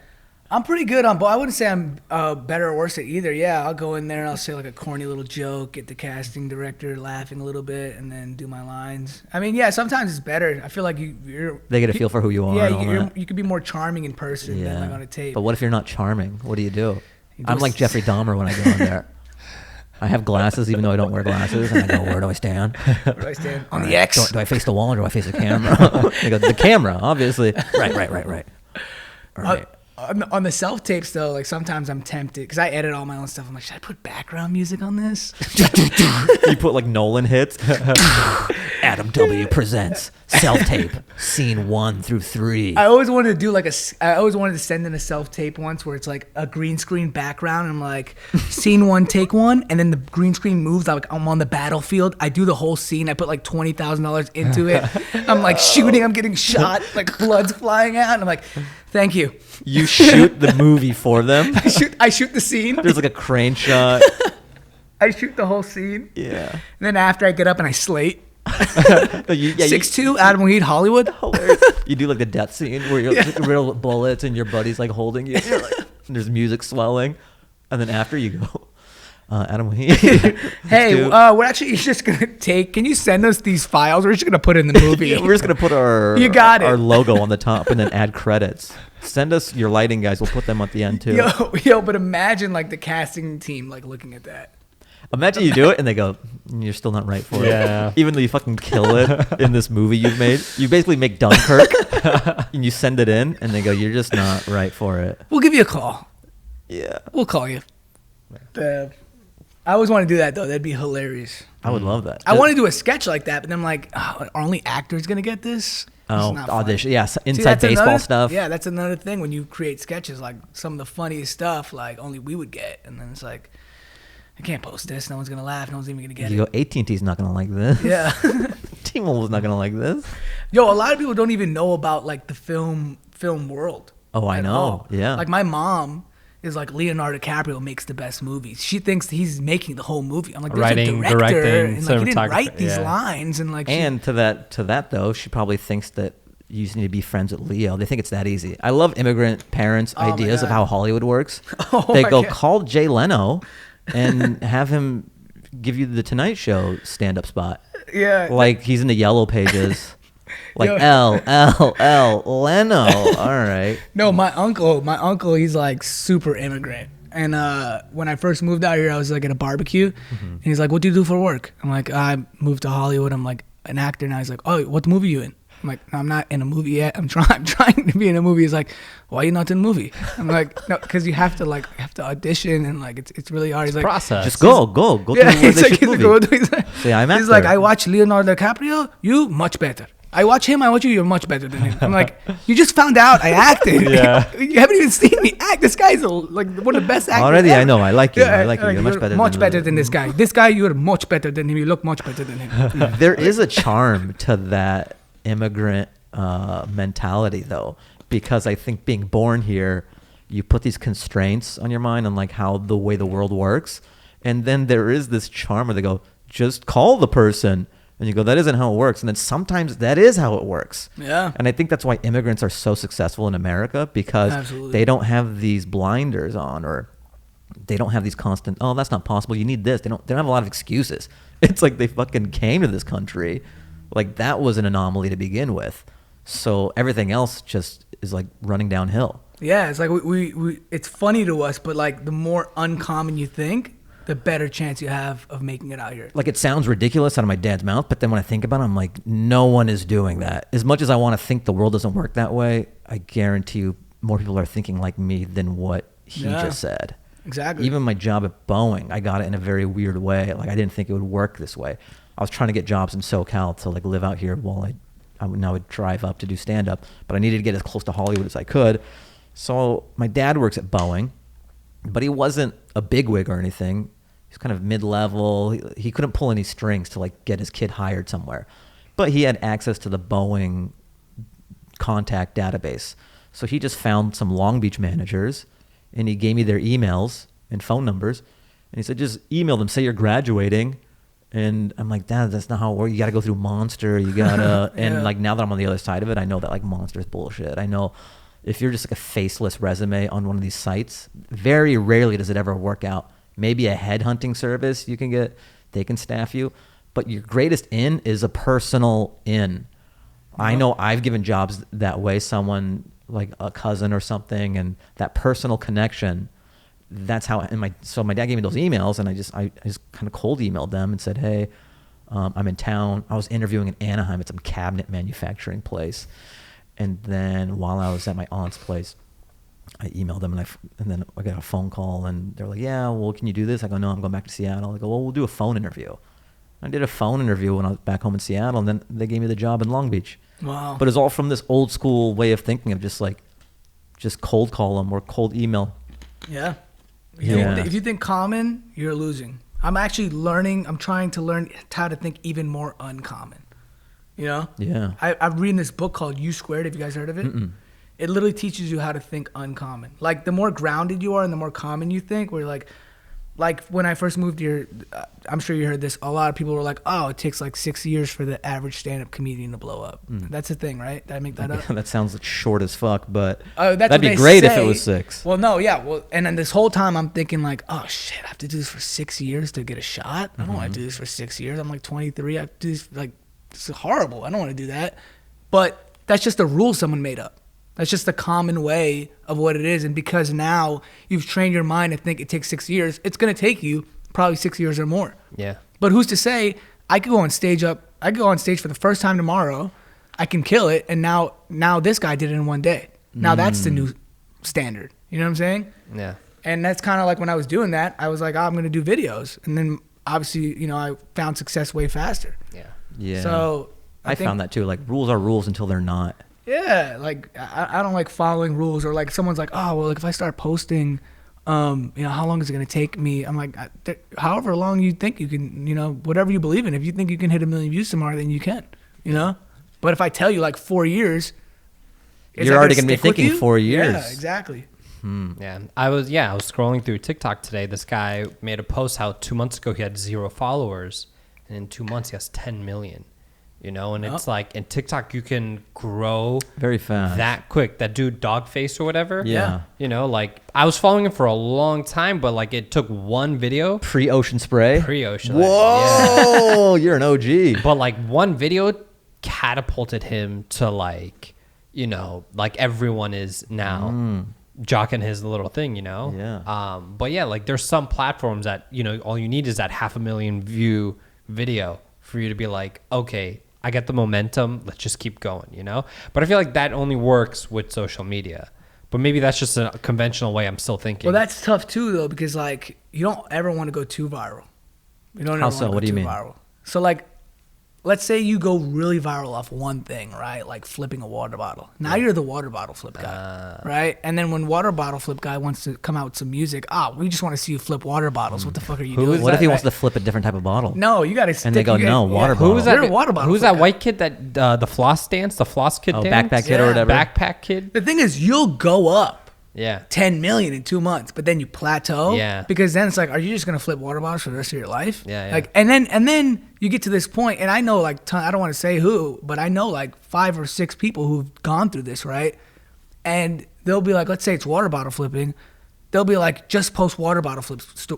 I'm pretty good on both. I wouldn't say I'm better or worse at either. Yeah, I'll go in there and I'll say like a corny little joke, get the casting director laughing a little bit, and then do my lines. I mean, yeah, sometimes it's better. I feel like you're. They get a feel for who you are. Yeah, and all that. you could be more charming in person than like on a tape. But what if you're not charming? What do you do? You I'm go like Jeffrey Dahmer when I go in there. I have glasses even though I don't wear glasses, and I go, where do I stand? Where do I stand? On the Right. X. Do I face the wall or do I face the camera? They go, the camera, obviously. Right. All right. On the self tapes though, like sometimes I'm tempted because I edit all my own stuff. I'm like, should I put background music on this? You put like Nolan hits. AdamW presents self-tape, scene 1 through 3. I always wanted to do like I always wanted to send in a self tape once where it's like a green screen background. And I'm like, scene 1, take 1, and then the green screen moves. I'm on the battlefield. I do the whole scene. I put like $20,000 into it. I'm like shooting. I'm getting shot. Like blood's flying out. And I'm like, thank you. You shoot the movie for them. I shoot the scene. There's like a crane shot. I shoot the whole scene. Yeah. And then after I get up and I slate. You, 6'2", AdamW, Hollywood. Hilarious. You do like the death scene where you're like, real bullets and your buddy's like holding you. You're like, and there's music swelling, and then after you go, Adam. Hey, we're actually just gonna take. Can you send us these files? We're just gonna put it in the movie. Yeah, we're just gonna put our our logo on the top and then add credits. Send us your lighting guys. We'll put them at the end too. Yo, but imagine like the casting team like looking at that. Imagine you do it and they go, you're still not right for it. Even though you fucking kill it in this movie you've made. You basically make Dunkirk and you send it in and they go, you're just not right for it. We'll give you a call. Yeah. We'll call you. I always want to do that though. That'd be hilarious. I would love that. I want to do a sketch like that, but then I'm like, are only actors going to get this? Oh, audition. Yeah, inside baseball stuff. Yeah, that's another thing when you create sketches, like some of the funniest stuff, like only we would get. And then it's like, I can't post this. No one's going to laugh. No one's even going to get it. You go, AT&T's not going to like this. Yeah. T-Mobile's not going to like this. Yo, a lot of people don't even know about like the film world. Oh, I know. All. Yeah. Like my mom is like, Leonardo DiCaprio makes the best movies. She thinks he's making the whole movie. I'm like, there's a director, directing, and like he didn't write these lines, and like. And to that though, she probably thinks that you just need to be friends with Leo. They think it's that easy. I love immigrant parents' ideas of how Hollywood works. They go, call Jay Leno and have him give you the Tonight Show stand-up spot. Yeah. Like he's in the Yellow Pages. Like L Leno. All right. No, my uncle, he's like super immigrant. And when I first moved out here, I was like at a barbecue, and he's like, "What do you do for work?" I'm like, "I moved to Hollywood. I'm like an actor now." He's like, "Oh, what movie you in?" I'm like, "No, I'm not in a movie yet. I'm trying to be in a movie." He's like, "Why are you not in a movie?" I'm like, "No, because you have to audition, and like it's really hard." He's like, process. Just go do yeah, where they shoot movie. Say, I'm actor. He's like, "I watch Leonardo DiCaprio. You much better. I watch him. I watch you. You're much better than him." I'm like, "You just found out I acted. Yeah. You haven't even seen me act. This guy's like one of the best actors already ever. I know. I like you. I like you. You're much better than this guy. This guy, you're much better than him. You look much better than him." There is a charm to that immigrant mentality though, because I think being born here, you put these constraints on your mind on like how the way the world works, and then there is this charm where they go, just call the person, and you go, that isn't how it works, and then sometimes that is how it works. Yeah. And I think that's why immigrants are so successful in America, because they don't have these blinders on, or they don't have these constant, oh, that's not possible, you need this. They don't have a lot of excuses. It's like they fucking came to this country like that was an anomaly to begin with. So everything else just is like running downhill. Yeah, it's like we it's funny to us, but like the more uncommon you think, the better chance you have of making it out here. Like it sounds ridiculous out of my dad's mouth, but then when I think about it, I'm like, no one is doing that. As much as I want to think the world doesn't work that way, I guarantee you more people are thinking like me than what he just said. Exactly. Even my job at Boeing, I got it in a very weird way. Like I didn't think it would work this way. I was trying to get jobs in SoCal to like live out here while I would drive up to do stand-up, but I needed to get as close to Hollywood as I could. So my dad works at Boeing, but he wasn't a bigwig or anything. He's kind of mid-level. He couldn't pull any strings to like get his kid hired somewhere, but he had access to the Boeing contact database. So he just found some Long Beach managers, and he gave me their emails and phone numbers, And he said, just email them, say you're graduating. And I'm like, Dad, that's not how it works. You got to go through Monster. You got to, and like now that I'm on the other side of it, I know that like Monster is bullshit. I know if you're just like a faceless resume on one of these sites, very rarely does it ever work out. Maybe a headhunting service you can get, they can staff you. But your greatest in is a personal in. I know I've given jobs that way, someone like a cousin or something, and that personal connection. That's how. So my dad gave me those emails, and I just kind of cold emailed them and said, "Hey, I'm in town. I was interviewing in Anaheim at some cabinet manufacturing place, and then while I was at my aunt's place, I emailed them, and then I got a phone call, and they're like, "Yeah, well, can you do this?" I go, "No, I'm going back to Seattle." I go, "Well, we'll do a phone interview." I did a phone interview when I was back home in Seattle, and then they gave me the job in Long Beach. Wow. But it's all from this old school way of thinking of just cold call them or cold email. Yeah. Yeah. If you think common, you're losing. I'm actually learning. I'm trying to learn how to think even more uncommon. You know? Yeah. I'm reading this book called U Squared. Have you guys heard of it? Mm-mm. It literally teaches you how to think uncommon. Like the more grounded you are and the more common you think, where like when I first moved here, I'm sure you heard this. A lot of people were like, "Oh, it takes like 6 years for the average stand-up comedian to blow up." That's the thing, right? Did I make that up? That sounds like short as fuck, but That's that'd be great if it was 6. Well, no, yeah. Well, and then this whole time I'm thinking like, "Oh shit, I have to do this for 6 years to get a shot. I don't want to do this for 6 years. I'm like 23. I have to do this this is horrible. I don't want to do that." But that's just a rule someone made up. That's just the common way of what it is. And because now you've trained your mind to think it takes 6 years, it's going to take you probably 6 years or more. Yeah. But who's to say I could go on stage for the first time tomorrow. I can kill it. And now this guy did it in one day. Now that's the new standard. You know what I'm saying? Yeah. And that's kind of like when I was doing that, I was like, I'm going to do videos. And then obviously, I found success way faster. Yeah. Yeah. So I found that too. Like rules are rules until they're not. Yeah, like I don't like following rules, or like someone's like, "Oh, well, like if I start posting, how long is it gonna take me?" I'm like, however long you think you can, whatever you believe in. If you think you can hit 1 million views tomorrow, then you can, But if I tell you like 4 years, you're already gonna be thinking 4 years. Yeah, exactly. Yeah, I was scrolling through TikTok today. This guy made a post how 2 months ago he had 0 followers, and in 2 months he has 10 million. And it's like in TikTok you can grow very fast that quick. That dude Dogface or whatever. Yeah. Like I was following him for a long time, but like it took one video. Pre-ocean spray. Pre-ocean. Whoa, you're an OG. But like one video catapulted him to like everyone is now jocking his little thing, Yeah. But yeah, like there's some platforms that, all you need is that 500,000 view video for you to be like, okay, I get the momentum. Let's just keep going, But I feel like that only works with social media. But maybe that's just a conventional way I'm still thinking. Well, that's tough too, though, because like you don't ever want to go too viral. You don't How ever so? want What to do go you too mean? viral. So like, let's say you go really viral off one thing, right? Like flipping a water bottle. Now you're the water bottle flip guy, right? And then when water bottle flip guy wants to come out with some music, we just want to see you flip water bottles. What the fuck are you doing? What if he wants to flip a different type of bottle? No, you got to stick. And they go, no, water bottle. Who was that? You're a water bottle Who's flip that guy. white kid that the floss dance, the floss kid dance? Backpack kid or whatever. Backpack kid. The thing is, you'll go up. Yeah. 10 million in 2 months, but then you plateau. Yeah. Because then it's like, are you just gonna flip water bottles for the rest of your life? Yeah, yeah. Like, and then you get to this point, and I know like I don't want to say who, but I know like 5 or 6 people who've gone through this, right? And they'll be like, let's say it's water bottle flipping, they'll be like, just post water bottle flips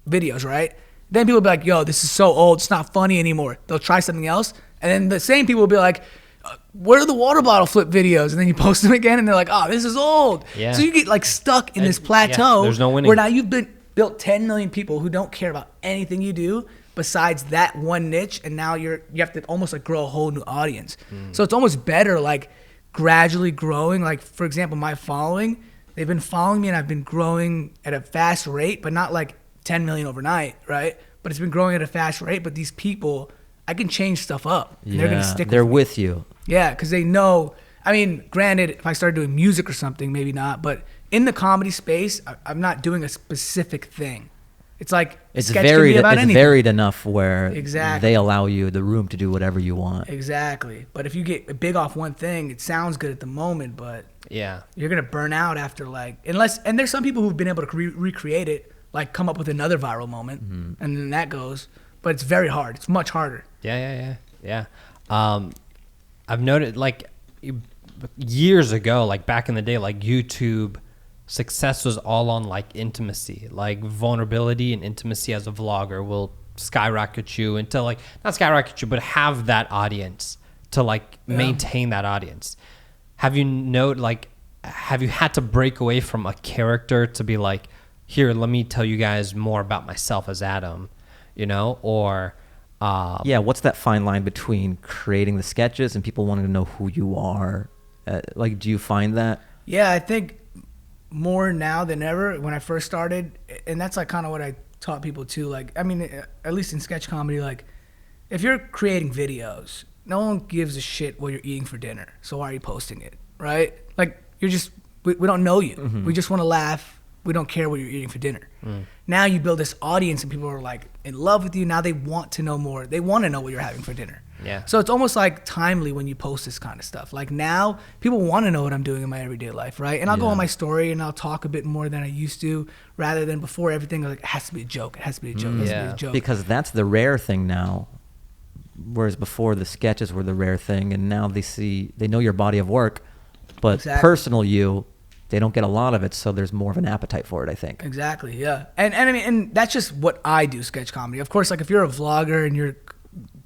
videos, right? Then people will be like, yo, this is so old, it's not funny anymore. They'll try something else, and then the same people will be like, where are the water bottle flip videos? And then you post them again, and they're like, oh, this is old. Yeah. So you get like stuck in this plateau. There's no winning. Where now you've built 10 million people who don't care about anything you do besides that one niche, and now you have to almost like grow a whole new audience. So it's almost better like gradually growing. Like for example, my following, they've been following me, and I've been growing at a fast rate, but not like 10 million overnight, right? But it's been growing at a fast rate. But these people, I can change stuff up, and they're gonna stick. They're with with you. Yeah, because they know. I mean, granted, if I started doing music or something, maybe not. But in the comedy space, I'm not doing a specific thing. It's like It's sketch can be varied. about It's anything. varied enough where Exactly. they allow you the room to do whatever you want. Exactly. But if you get big off one thing, it sounds good at the moment, but Yeah. you're gonna burn out after like unless. And there's some people who've been able to recreate it. like come up with another viral moment, and then that goes. But it's very hard. It's much harder. Yeah. I've noted like years ago, like back in the day, like YouTube success was all on like intimacy, like vulnerability and intimacy as a vlogger will skyrocket you into like, not skyrocket you, but have that audience to like maintain that audience. Have you had to break away from a character to be like, here, let me tell you guys more about myself as Adam, you know, or what's that fine line between creating the sketches and people wanting to know who you are? Like, do you find that? Yeah, I think more now than ever. When I first started, and that's like kind of what I taught people too. Like, I mean, at least in sketch comedy, like if you're creating videos, no one gives a shit what you're eating for dinner. So why are you posting it, right? Like, you're just, we don't know you. We just want to laugh. We don't care what you're eating for dinner. Now you build this audience and people are like in love with you. Now they want to know more. They want to know what you're having for dinner. Yeah. So it's almost like timely when you post this kind of stuff. Like now people want to know what I'm doing in my everyday life, right? And I'll go on my story and I'll talk a bit more than I used to, rather than before everything like, it has to be a joke. It has to be a joke. It has to be a joke. Because that's the rare thing now. Whereas before the sketches were the rare thing, and now they know your body of work, but personal you, they don't get a lot of it, so there's more of an appetite for it, I think. Exactly, yeah. And I mean, and that's just what I do, sketch comedy. Of course, like if you're a vlogger and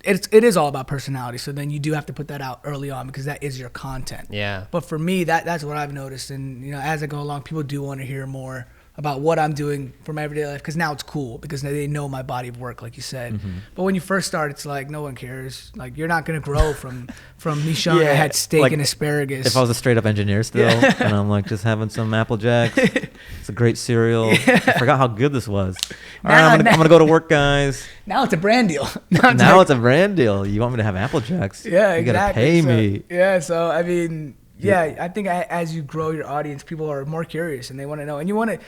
it is all about personality, so then you do have to put that out early on because that is your content. Yeah. But for me, that's what I've noticed, and you know, as I go along, people do want to hear more about what I'm doing for my everyday life, because now it's cool because they know my body of work, like you said. But when you first start, it's like no one cares. Like you're not gonna grow from me showing I had steak and asparagus. If I was a straight up engineer still, and I'm like just having some Apple Jacks, it's a great cereal. I forgot how good this was. All right, I'm gonna go to work, guys. Now it's a brand deal. Now it's a brand deal. You want me to have Apple Jacks? Yeah, you gotta pay me. Yeah, so I mean. Yeah, I think as you grow your audience, people are more curious and they want to know. And you want to,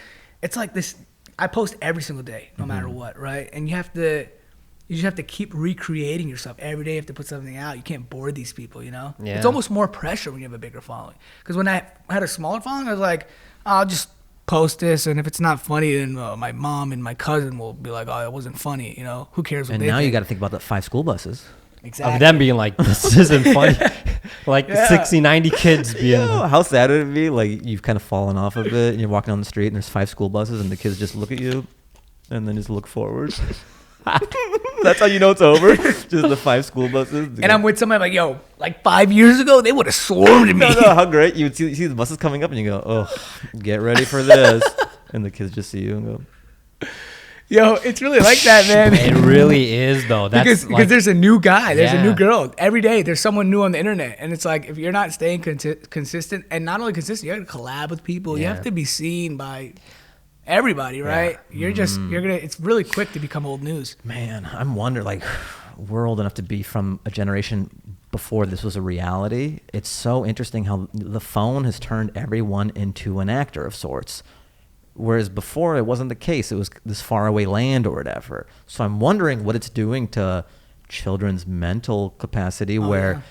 it's like this, I post every single day, no matter what, right? And you just have to keep recreating yourself. Every day you have to put something out. You can't bore these people, you know? Yeah. It's almost more pressure when you have a bigger following. Because when I had a smaller following, I was like, I'll just post this, and if it's not funny, then my mom and my cousin will be like, oh, it wasn't funny, you know? Who cares what they think? And now you got to think about the 5 school buses. Exactly. Of them being like, this isn't funny. Like 60, 90 kids being. How sad would it be? Like you've kind of fallen off a bit and you're walking down the street and there's 5 school buses and the kids just look at you and then just look forward. That's how you know it's over. Just the 5 school buses. And I'm with somebody like, yo, like 5 years ago, they would have swarmed me. No, how great. You would see the buses coming up and you go, oh, get ready for this. And the kids just see you and go. Yo, it's really like that, man. It really is, though. That's because there's a new guy, there's a new girl. Every day, there's someone new on the internet. And it's like, if you're not staying consistent, and not only consistent, you have to collab with people. You have to be seen by everybody, right? It's really quick to become old news. Man, I'm wondering, like, we're old enough to be from a generation before this was a reality. It's so interesting how the phone has turned everyone into an actor of sorts. Whereas before it wasn't the case. It was this faraway land or whatever. So I'm wondering what it's doing to children's mental capacity where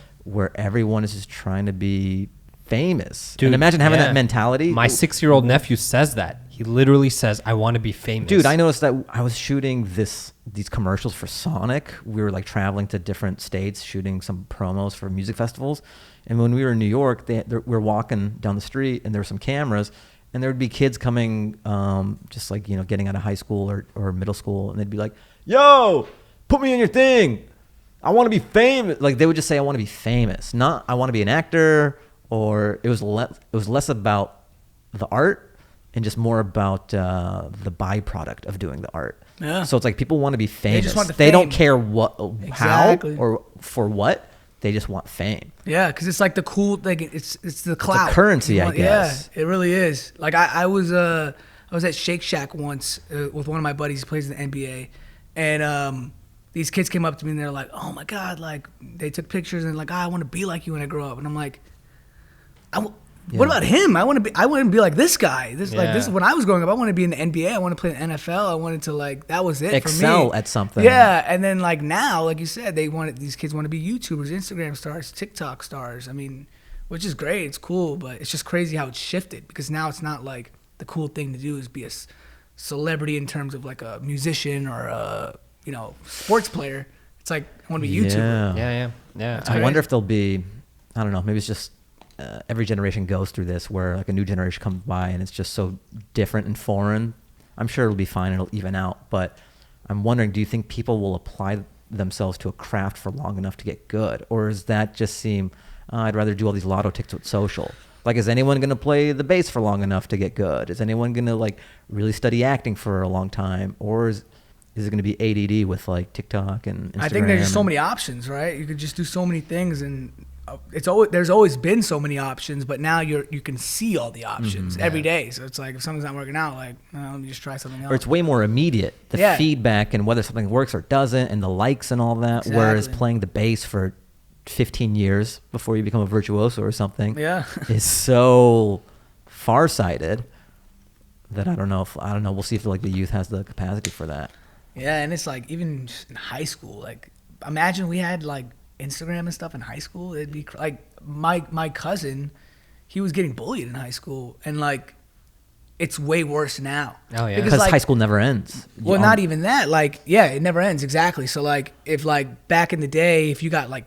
everyone is just trying to be famous. Dude, and imagine having that mentality. My 6-year-old nephew says that. He literally says, I want to be famous. Dude, I noticed that I was shooting these commercials for Sonic. We were like traveling to different states, shooting some promos for music festivals. And when we were in New York, we were walking down the street and there were some cameras. And there would be kids coming, just like, you know, getting out of high school or middle school. And they'd be like, yo, put me in your thing. I want to be famous. Like, they would just say, I want to be famous. Not, I want to be an actor. Or it was less about the art and just more about the byproduct of doing the art. Yeah. So it's like people want to be famous. They just want the fame. They don't care how or for what. They just want fame. Yeah, because it's like the cool, like it's the clout. It's a currency, I guess. Yeah, it really is. Like I was at Shake Shack once with one of my buddies who plays in the NBA, and these kids came up to me and they're like, "Oh my God!" Like they took pictures and like, "I want to be like you when I grow up." And I'm like, what about him? I want to be like this guy. This is when I was growing up. I wanted to be in the NBA. I wanted to play in the NFL. I wanted to that was it excel for me. At something. Yeah, and then like now, like you said, these kids want to be YouTubers, Instagram stars, TikTok stars. I mean, which is great. It's cool, but it's just crazy how it's shifted because now it's not like the cool thing to do is be a celebrity in terms of like a musician or a, you know, sports player. It's like, I want to be a YouTuber. Yeah. I wonder if there'll be, I don't know, maybe it's just every generation goes through this where like a new generation comes by and it's just so different and foreign. I'm sure it'll be fine. It'll even out. But I'm wondering, do you think people will apply themselves to a craft for long enough to get good? Or does that just seem, I'd rather do all these lotto tickets with social? Like, is anyone going to play the bass for long enough to get good? Is anyone going to like really study acting for a long time? Or is it going to be ADD with like TikTok and Instagram? I think there's just so many options, right? You could just do so many things, and there's always been so many options, but now you can see all the options every day. So it's like if something's not working out, like, let me just try something else. Or it's way more immediate, the feedback and whether something works or doesn't, and the likes and all that. Exactly. Whereas playing the bass for 15 years before you become a virtuoso or something is so farsighted that I don't know. We'll see if like the youth has the capacity for that. Yeah, and it's like even just in high school, like imagine we had like Instagram and stuff in high school. It'd be like my cousin, he was getting bullied in high school, and like it's way worse now. Oh yeah, because like, high school never ends. Well, not even that. Like, yeah, it never ends, exactly. So like if like back in the day, if you got like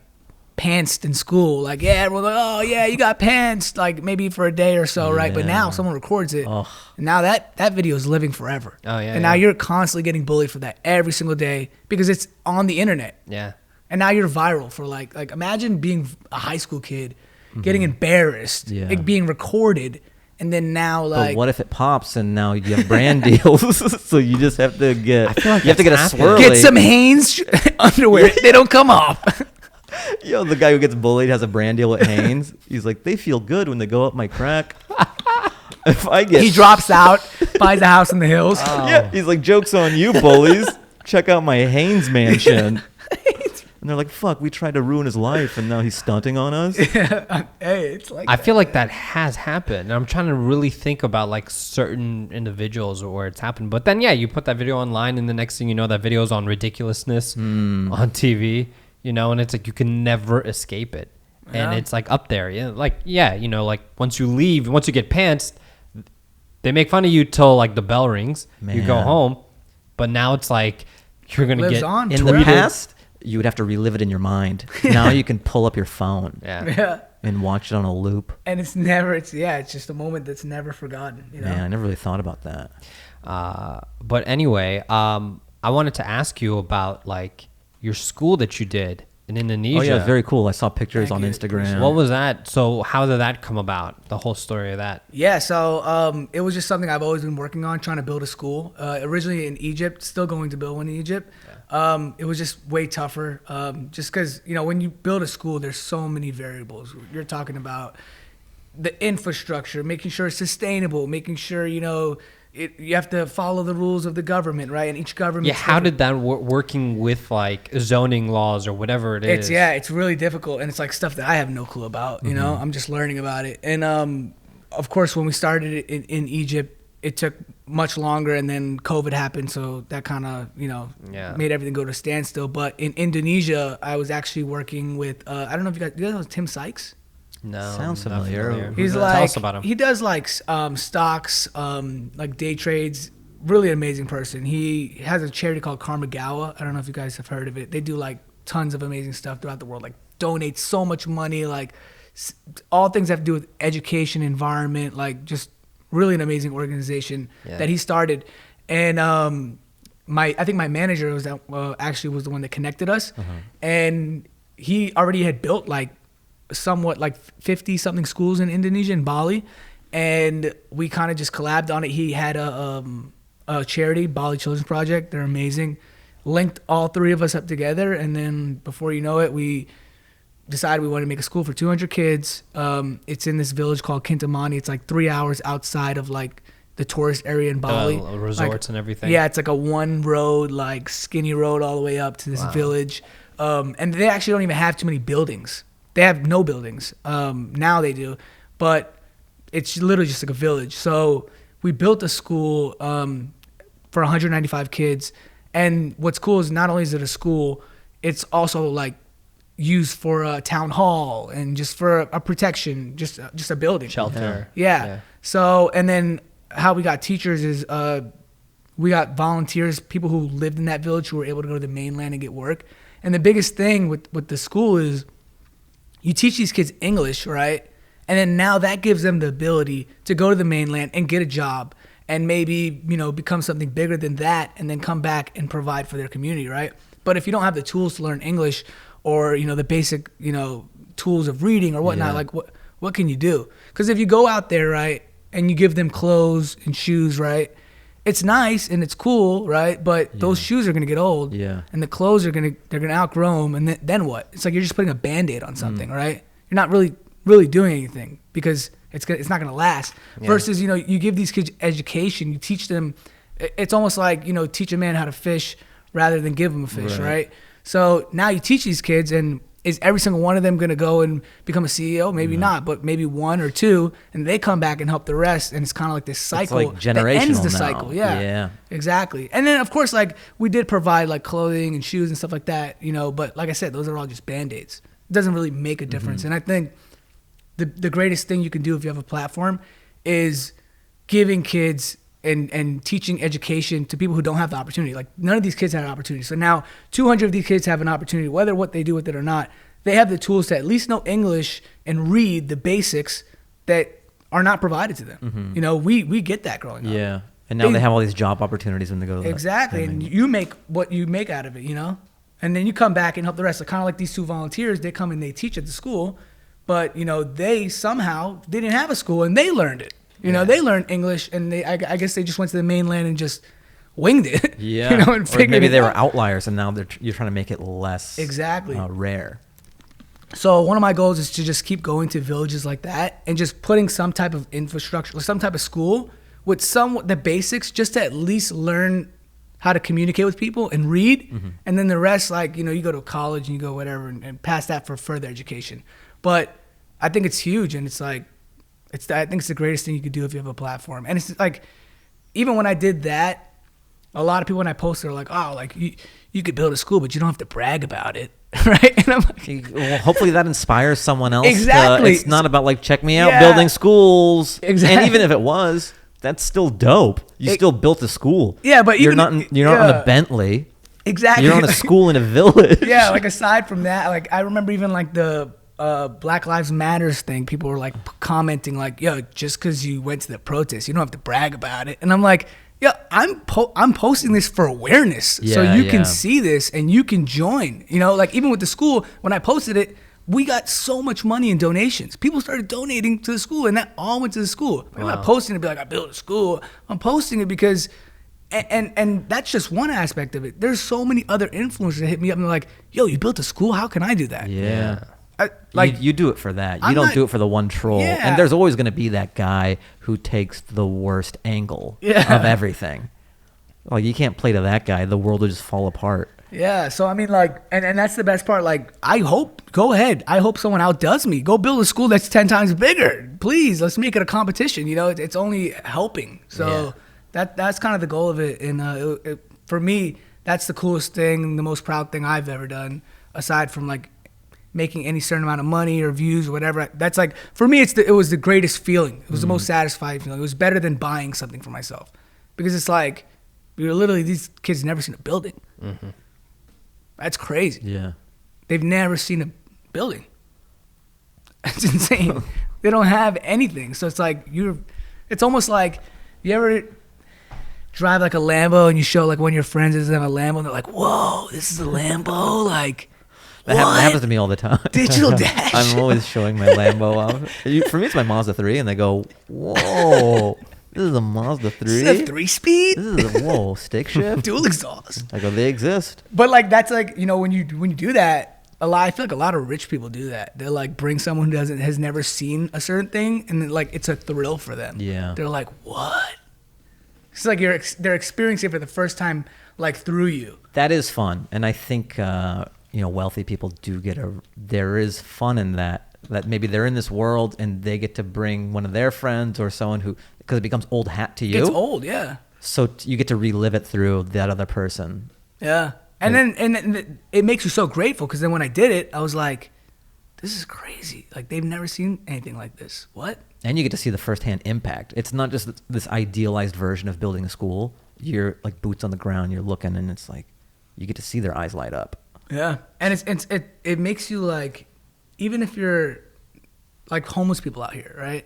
pantsed in school, like, yeah, we're like, oh yeah, you got pantsed, like maybe for a day or so, right? But now someone records it, and now that video is living forever. Oh yeah, and now you're constantly getting bullied for that every single day because it's on the internet. Yeah. And now you're viral for like imagine being a high school kid, getting embarrassed, like being recorded, and then now like. But what if it pops and now you have brand deals? So you just have to get. I feel like you have to get a swirly. Get some Hanes underwear. They don't come off. Yo, the guy who gets bullied has a brand deal at Hanes. He's like, they feel good when they go up my crack. If I get. He drops out, buys a house in the hills. Oh. Yeah, he's like, joke's on you, bullies. Check out my Hanes mansion. And they're like, fuck, we tried to ruin his life and now he's stunting on us. Yeah. Hey, it's like I feel like that has happened. And I'm trying to really think about like certain individuals where it's happened. But then, yeah, you put that video online and the next thing you know, that video's on ridiculousness on TV, you know, and it's like you can never escape it. And it's like up there. Yeah. Like, yeah, you know, like once you leave, once you get pantsed, they make fun of you till like the bell rings. Man. You go home. But now it's like you're going to get on. In the past, you would have to relive it in your mind. Now you can pull up your phone and watch it on a loop. And it's just a moment that's never forgotten. You know? Man, I never really thought about that. But anyway, I wanted to ask you about like your school that you did in Indonesia. Oh yeah, it's very cool. I saw pictures on Instagram. What was that? So how did that come about? The whole story of that? Yeah, so it was just something I've always been working on, trying to build a school. Originally in Egypt, still going to build one in Egypt. It was just way tougher, just because, you know, when you build a school, there's so many variables. You're talking about the infrastructure, making sure it's sustainable, making sure, you know, you have to follow the rules of the government, right? And each government. Yeah, how did that working with like zoning laws or whatever it is? It's really difficult, and it's like stuff that I have no clue about. You know, I'm just learning about it. And of course, when we started it in Egypt, it took much longer, and then COVID happened, so that kind of, you know, made everything go to a standstill. But in Indonesia, I was actually working with I don't know if you guys know Tim Sykes. No, sounds familiar. He's like, tell us about him. He does like stocks, like day trades. Really amazing person. He has a charity called CARMICHAEL. I don't know if you guys have heard of it. They do like tons of amazing stuff throughout the world. Like donate so much money, like all things that have to do with education, environment, like just really an amazing organization that he started. And I think my manager was actually was the one that connected us, and he already had built like somewhat like 50 something schools in Indonesia and Bali, and we kind of just collabed on it. He had a charity, Bali Children's Project. They're amazing. Linked all three of us up together, and then before you know it, we decided we wanted to make a school for 200 kids. It's in this village called Kintamani. It's like 3 hours outside of like the tourist area in Bali. Resorts and everything. Yeah, it's like a one road, like skinny road all the way up to this village. And they actually don't even have too many buildings. They have no buildings. Now they do, but it's literally just like a village. So we built a school for 195 kids. And what's cool is not only is it a school, it's also like used for a town hall and just for a protection, just a building. Shelter. Yeah. So, and then how we got teachers is we got volunteers, people who lived in that village who were able to go to the mainland and get work. And the biggest thing with the school is you teach these kids English, right? And then now that gives them the ability to go to the mainland and get a job and maybe, you know, become something bigger than that and then come back and provide for their community, right? But if you don't have the tools to learn English or, you know, the basic, you know, tools of reading or whatnot, like what can you do? Because if you go out there, right, and you give them clothes and shoes, right, it's nice and it's cool, right? But those shoes are gonna get old, and the clothes they're gonna outgrow them, and then what? It's like you're just putting a Band-Aid on something, right? You're not really doing anything because it's not gonna last. Versus, you know, you give these kids education, you teach them. It's almost like, you know, teach a man how to fish rather than give them a fish, right? So now you teach these kids, and is every single one of them going to go and become a CEO? Maybe not, but maybe one or two, and they come back and help the rest, and it's kind of like this cycle. It's like generational that ends the now. cycle. Yeah, exactly. And then, of course, like, we did provide, like, clothing and shoes and stuff like that, you know, but like I said, those are all just Band-Aids. It doesn't really make a difference. And I think the greatest thing you can do if you have a platform is giving kids and teaching education to people who don't have the opportunity. Like, none of these kids had an opportunity. So now 200 of these kids have an opportunity, whether what they do with it or not. They have the tools to at least know English and read the basics that are not provided to them. You know, we get that growing up. Yeah. And now they have all these job opportunities when they go to Exactly. And you make what you make out of it, you know? And then you come back and help the rest. So kind of like these two volunteers, they come and they teach at the school, but, you know, they didn't have a school and they learned it. You know, they learned English, and I guess they just went to the mainland and just winged it. Yeah. You know, and or maybe they it were out. outliers, and now you're trying to make it less rare. So one of my goals is to just keep going to villages like that and just putting some type of infrastructure, some type of school with the basics, just to at least learn how to communicate with people and read. And then the rest, like, you know, you go to college and you go whatever and pass that for further education. But I think it's huge, and it's like, I think it's the greatest thing you could do if you have a platform. And it's like, even when I did that, a lot of people when I posted are like, oh, like, you could build a school, but you don't have to brag about it, right? And I'm like, well, hopefully that inspires someone else. Exactly. It's not about, like, check me out building schools. Exactly. And even if it was, that's still dope. You still built a school. Yeah, but you're not on a Bentley. Exactly. You're on a school in a village. Yeah, like, aside from that, like, I remember even like the Black Lives Matters thing, people were like commenting like, yo, just because you went to the protest, you don't have to brag about it. And I'm like, yeah, I'm posting this for awareness, so you can see this and you can join. You know, like, even with the school, when I posted it, we got so much money in donations. People started donating to the school, and that all went to the school. I'm not posting it to be like, I built a school. I'm posting it because, and that's just one aspect of it. There's so many other influencers that hit me up and they're like, yo, you built a school? How can I do that? Yeah. Like, you do it for that. You don't do it for the one troll. Yeah. And there's always going to be that guy who takes the worst angle of everything. Like, you can't play to that guy. The world will just fall apart. Yeah. So, I mean, like, and that's the best part. Like, go ahead. I hope someone outdoes me. Go build a school that's 10 times bigger. Please, let's make it a competition. You know, it's only helping. So that's kind of the goal of it. And for me, that's the coolest thing, the most proud thing I've ever done, aside from, like, making any certain amount of money or views or whatever. That's like, for me, it was the greatest feeling. It was the most satisfying feeling. It was better than buying something for myself, because it's like, these kids never seen a building. That's crazy. Yeah. They've never seen a building. That's insane. They don't have anything. So it's like, it's almost like, you ever drive like a Lambo and you show like one of your friends is in a Lambo and they're like, whoa, this is a Lambo? Like, That happens to me all the time. Digital dash. I'm always showing my Lambo off. For me, it's my Mazda 3, and they go, whoa, this is a Mazda 3? This is a 3-speed? This is a, stick shift? Dual exhaust. I go, they exist. But, like, that's like, you know, when you do that, I feel like a lot of rich people do that. They'll, like, bring someone who has never seen a certain thing, and then, like, it's a thrill for them. Yeah. They're like, what? It's like they're experiencing it for the first time, like, through you. That is fun, and I think wealthy people do there is fun in that maybe they're in this world and they get to bring one of their friends or someone who, because it becomes old hat to you. It's old, yeah. So you get to relive it through that other person. Yeah. And then it makes you so grateful, because then when I did it, I was like, this is crazy. Like, they've never seen anything like this. What? And you get to see the firsthand impact. It's not just this idealized version of building a school. you're like boots on the ground, you're looking, and it's like you get to see their eyes light up. Yeah, and it makes you like, even if you're like homeless people out here, right?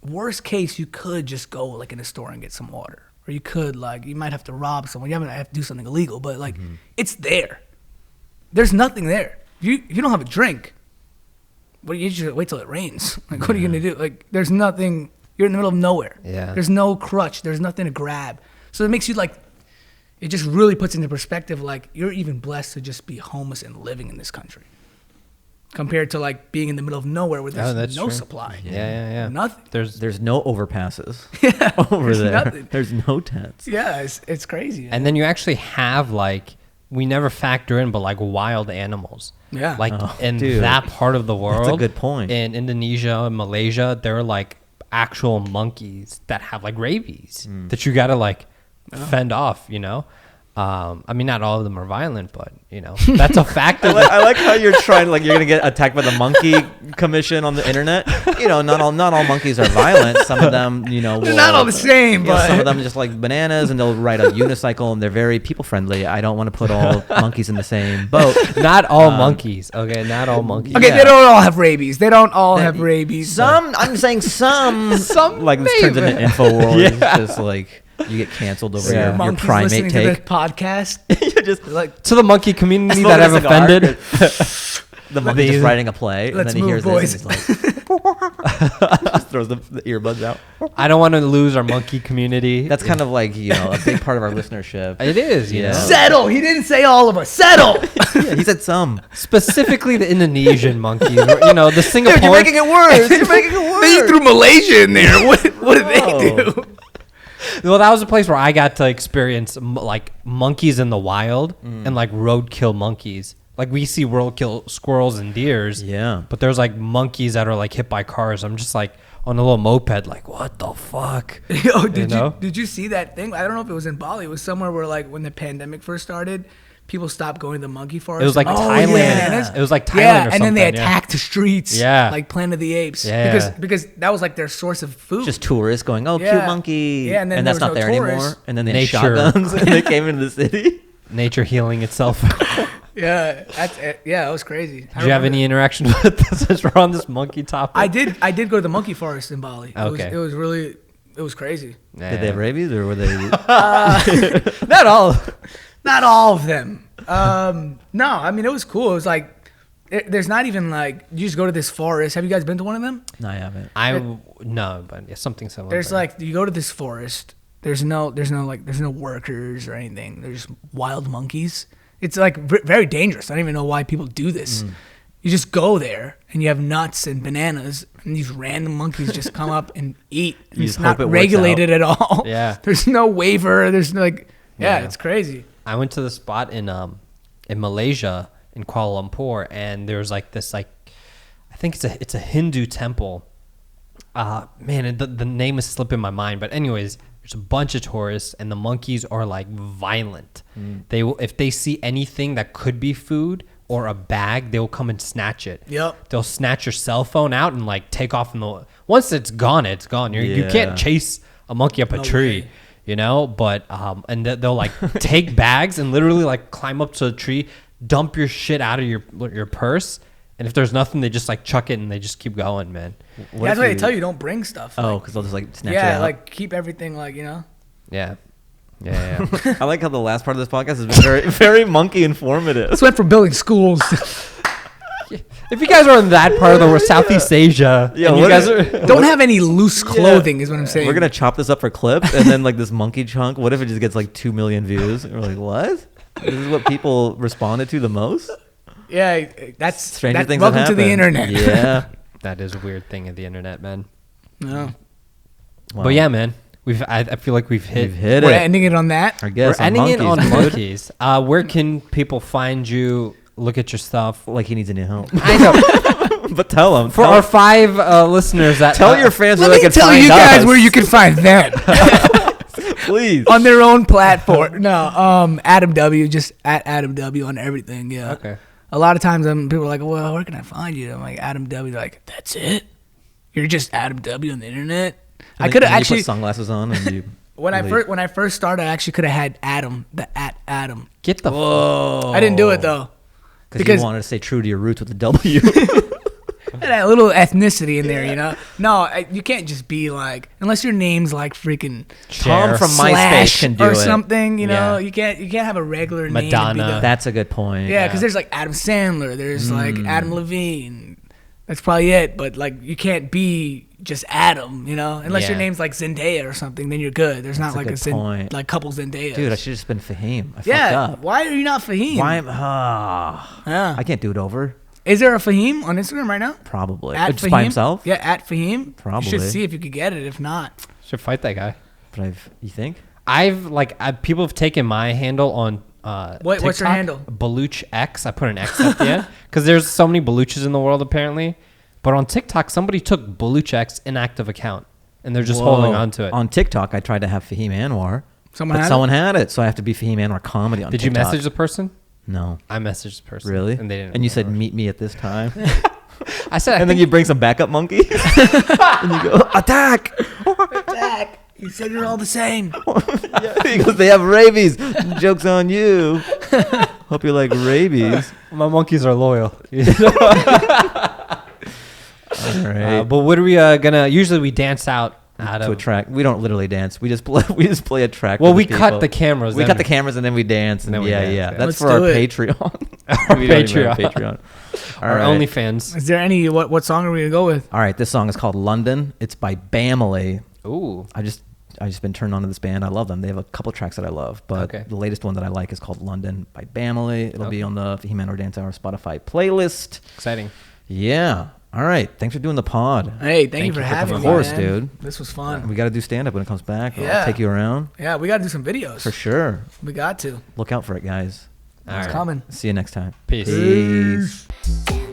Worst case, you could just go like in a store and get some water, or you could like you might have to rob someone. You might have to do something illegal, but like it's there. There's nothing there. You don't have a drink. Well, you just wait till it rains. Like, what are you gonna do? Like, there's nothing. You're in the middle of nowhere. Yeah. There's no crutch. There's nothing to grab. So it makes you like. It just really puts into perspective. Like, you're even blessed to just be homeless and living in this country, compared to like being in the middle of nowhere where there's no supply. Yeah. Nothing. There's no overpasses Yeah. over there. Nothing. There's no tents. Yeah, it's crazy. And then you actually have like, we never factor in, but like wild animals. Yeah. Like in dude. that part of the world. That's a good point. In Indonesia and Malaysia, there are like actual monkeys that have like rabies that you gotta like fend off, you know? I mean, not all of them are violent, but you know, that's a factor. I like how you're trying, like, you're gonna get attacked by the monkey commission on the internet. You know, not all monkeys are violent. Some of them, you know, they're not all the same, you know, but some of them just like bananas, and they'll ride a unicycle, and they're very people friendly. I don't want to put all monkeys in the same boat. Not all monkeys, okay? Not all monkeys. okay, Yeah. they don't all have rabies. They don't all have rabies. Some, I'm saying some. Some like this turns maybe. into InfoWars. Yeah. It's just like you get canceled over your Monkeys primate listening take. to the podcast. You're just Like, To the monkey community smoking that have a cigar. offended. The monkey just writing a play, and Let's then he hears move, this, and he's like, just throws the earbuds out. I don't want to lose our monkey community. That's kind of like, you know, a big part of our listenership. It is, you Yeah. know. settle. He didn't say all of us. Settle. Yeah, he said some. Specifically the Indonesian monkeys. You know, the Singapore. Dude, you're making it worse. You're making it worse. Then you threw Malaysia in there. What did they Whoa. do? Well, that was a place where I got to experience like monkeys in the wild and like roadkill monkeys. Like we see roadkill squirrels and deers. Yeah. But there's like monkeys that are like hit by cars. I'm just like on a little moped, like, what the fuck? Yo, did know? you see that thing? I don't know if it was in Bali. It was somewhere where like when the pandemic first started, people stopped going to the monkey forest. It was like Thailand. Yeah. It was like Thailand Yeah, or something. and then they yeah. attacked the streets. Yeah. Like Planet of the Apes. Yeah. Because that was like their source of food. Just tourists going, oh, Yeah. cute monkey. Yeah, and then that's there not was there no anymore. tourists. And then they had Nature. shotguns and they came into the city. Nature healing itself. yeah, that's it. Yeah, it was crazy. Did you have any interaction with this since we're on this monkey topic? I did go to the monkey forest in Bali. Okay. It was crazy. Yeah. Did they have rabies or were they? Not all. Not all of them. No, I mean it was cool. It was like there's not even like you just go to this forest. Have you guys been to one of them? No, I haven't. No, but yeah, something similar. There's like you go to this forest. There's no workers or anything. There's just wild monkeys. It's like very dangerous. I don't even know why people do this. You just go there and you have nuts and bananas, and these random monkeys just come up and eat. And You it's just not hope it works regulated at all. Yeah. There's no waiver. There's no, like Yeah. it's crazy. I went to the spot in Malaysia in Kuala Lumpur, and there's like this like I think it's a Hindu temple. Man, the name is slipping my mind, but anyways, there's a bunch of tourists, and the monkeys are like violent. They will, if they see anything that could be food or a bag, they will come and snatch it. Yep. They'll snatch your cell phone out and like take off. Once it's gone, it's gone. You Yeah. can't chase a monkey up a No tree. way. You know, but and they'll like take bags and literally like climb up to a tree, dump your shit out of your purse, and if there's nothing, they just like chuck it and they just keep going, man. That's why they tell you don't bring stuff. Oh, Like, because they'll just like snatch it yeah, out. like keep everything like Yeah. I like how the last part of this podcast has been very, very monkey informative. This went from building schools. If you guys are in that part of the world, Southeast Asia, Yeah, and you what guys is- are. Don't have any loose clothing, is what I'm saying. We're gonna chop this up for clips, and then like this monkey chunk. What if it just gets like 2 million views? And we're like, what? This is what people responded to the most. Yeah, that's Stranger things. Welcome have to the happened. internet. Yeah. That is a weird thing of the internet, man. No. Wow. But yeah, man, I feel like we've We've hit We're it. ending it on that. I guess We're ending it on dude. monkeys. Where can people find you? Look at your stuff. Like he needs any help. I know. But tell him. For our 5 listeners that tell your fans where Let they me can tell find you guys us. where you can find them Please. on their own platform. No, AdamW, just at AdamW on everything. Yeah. Okay. A lot of times people are like, well, where can I find you? I'm like, AdamW. They're like, that's it? You're just AdamW on the internet? I could have You actually. put sunglasses on and you. When I first started, I actually could have had Adam, the @Adam. Get the Whoa. I didn't do it though. Because you wanted to stay true to your roots with the W. That little ethnicity in there, you know. No, you can't just be like, unless your name's like freaking Tom from Slash MySpace can do or it. something, you know. Yeah. You can't have a regular Madonna. name. To be the, That's a good point. yeah, because there's like Adam Sandler, there's like Adam Levine. That's probably it. But like, you can't be just Adam, you know, unless your name's like Zendaya or something. Then you're good. There's not like a like couple Zendayas. Dude, I should have just been Fahim. I fucked yeah. up. Why are you not Fahim? Why am Yeah. I can't do it over. Is there a Fahim on Instagram right now? Probably. At Just Fahim? by himself? Yeah, @Fahim. Probably. You should see if you could get it. If not, should fight that guy. But you think? People have taken my handle on what's your TikTok, handle? Baluch X. I put an X at the end because there's so many Baluches in the world apparently. But on TikTok, somebody took Baluch X inactive account and they're just holding on to it. On TikTok, I tried to have Fahim Anwar. Someone had it, so I have to be Fahim Anwar comedy on Did TikTok. you message the person? No. I messaged the person. Really? And they didn't. And you said meet me at this time. I said. And then you bring some backup monkeys. And you go attack. Attack. You said you're all the same. He goes, they have rabies. Joke's on you. Hope you like rabies. My monkeys are loyal. All right. But what are we gonna? Usually we dance out to a track. We don't literally dance. We just play a track. Well, for we the cut people. the cameras. We cut the cameras and then we dance. And then we dance, yeah. That's Let's for our do it. Patreon. Our Patreon. Patreon. Our OnlyFans. Is there any what song are we gonna go with? All right, this song is called London. It's by Bamily. Ooh. I just been turned on to this band. I love them. They have a couple tracks that I love, but the latest one that I like is called London by Bamily. It'll be on the Fahim Anwar Dance Hour Spotify playlist. Exciting. Yeah. All right. Thanks for doing the pod. Hey, thank you for having me. Of course, man. dude. This was fun. We got to do stand up when it comes back. Yeah. I'll take you around. Yeah, we gotta do some videos. For sure. We got to. Look out for it, guys. It's coming. See you next time. Peace. Peace. Peace.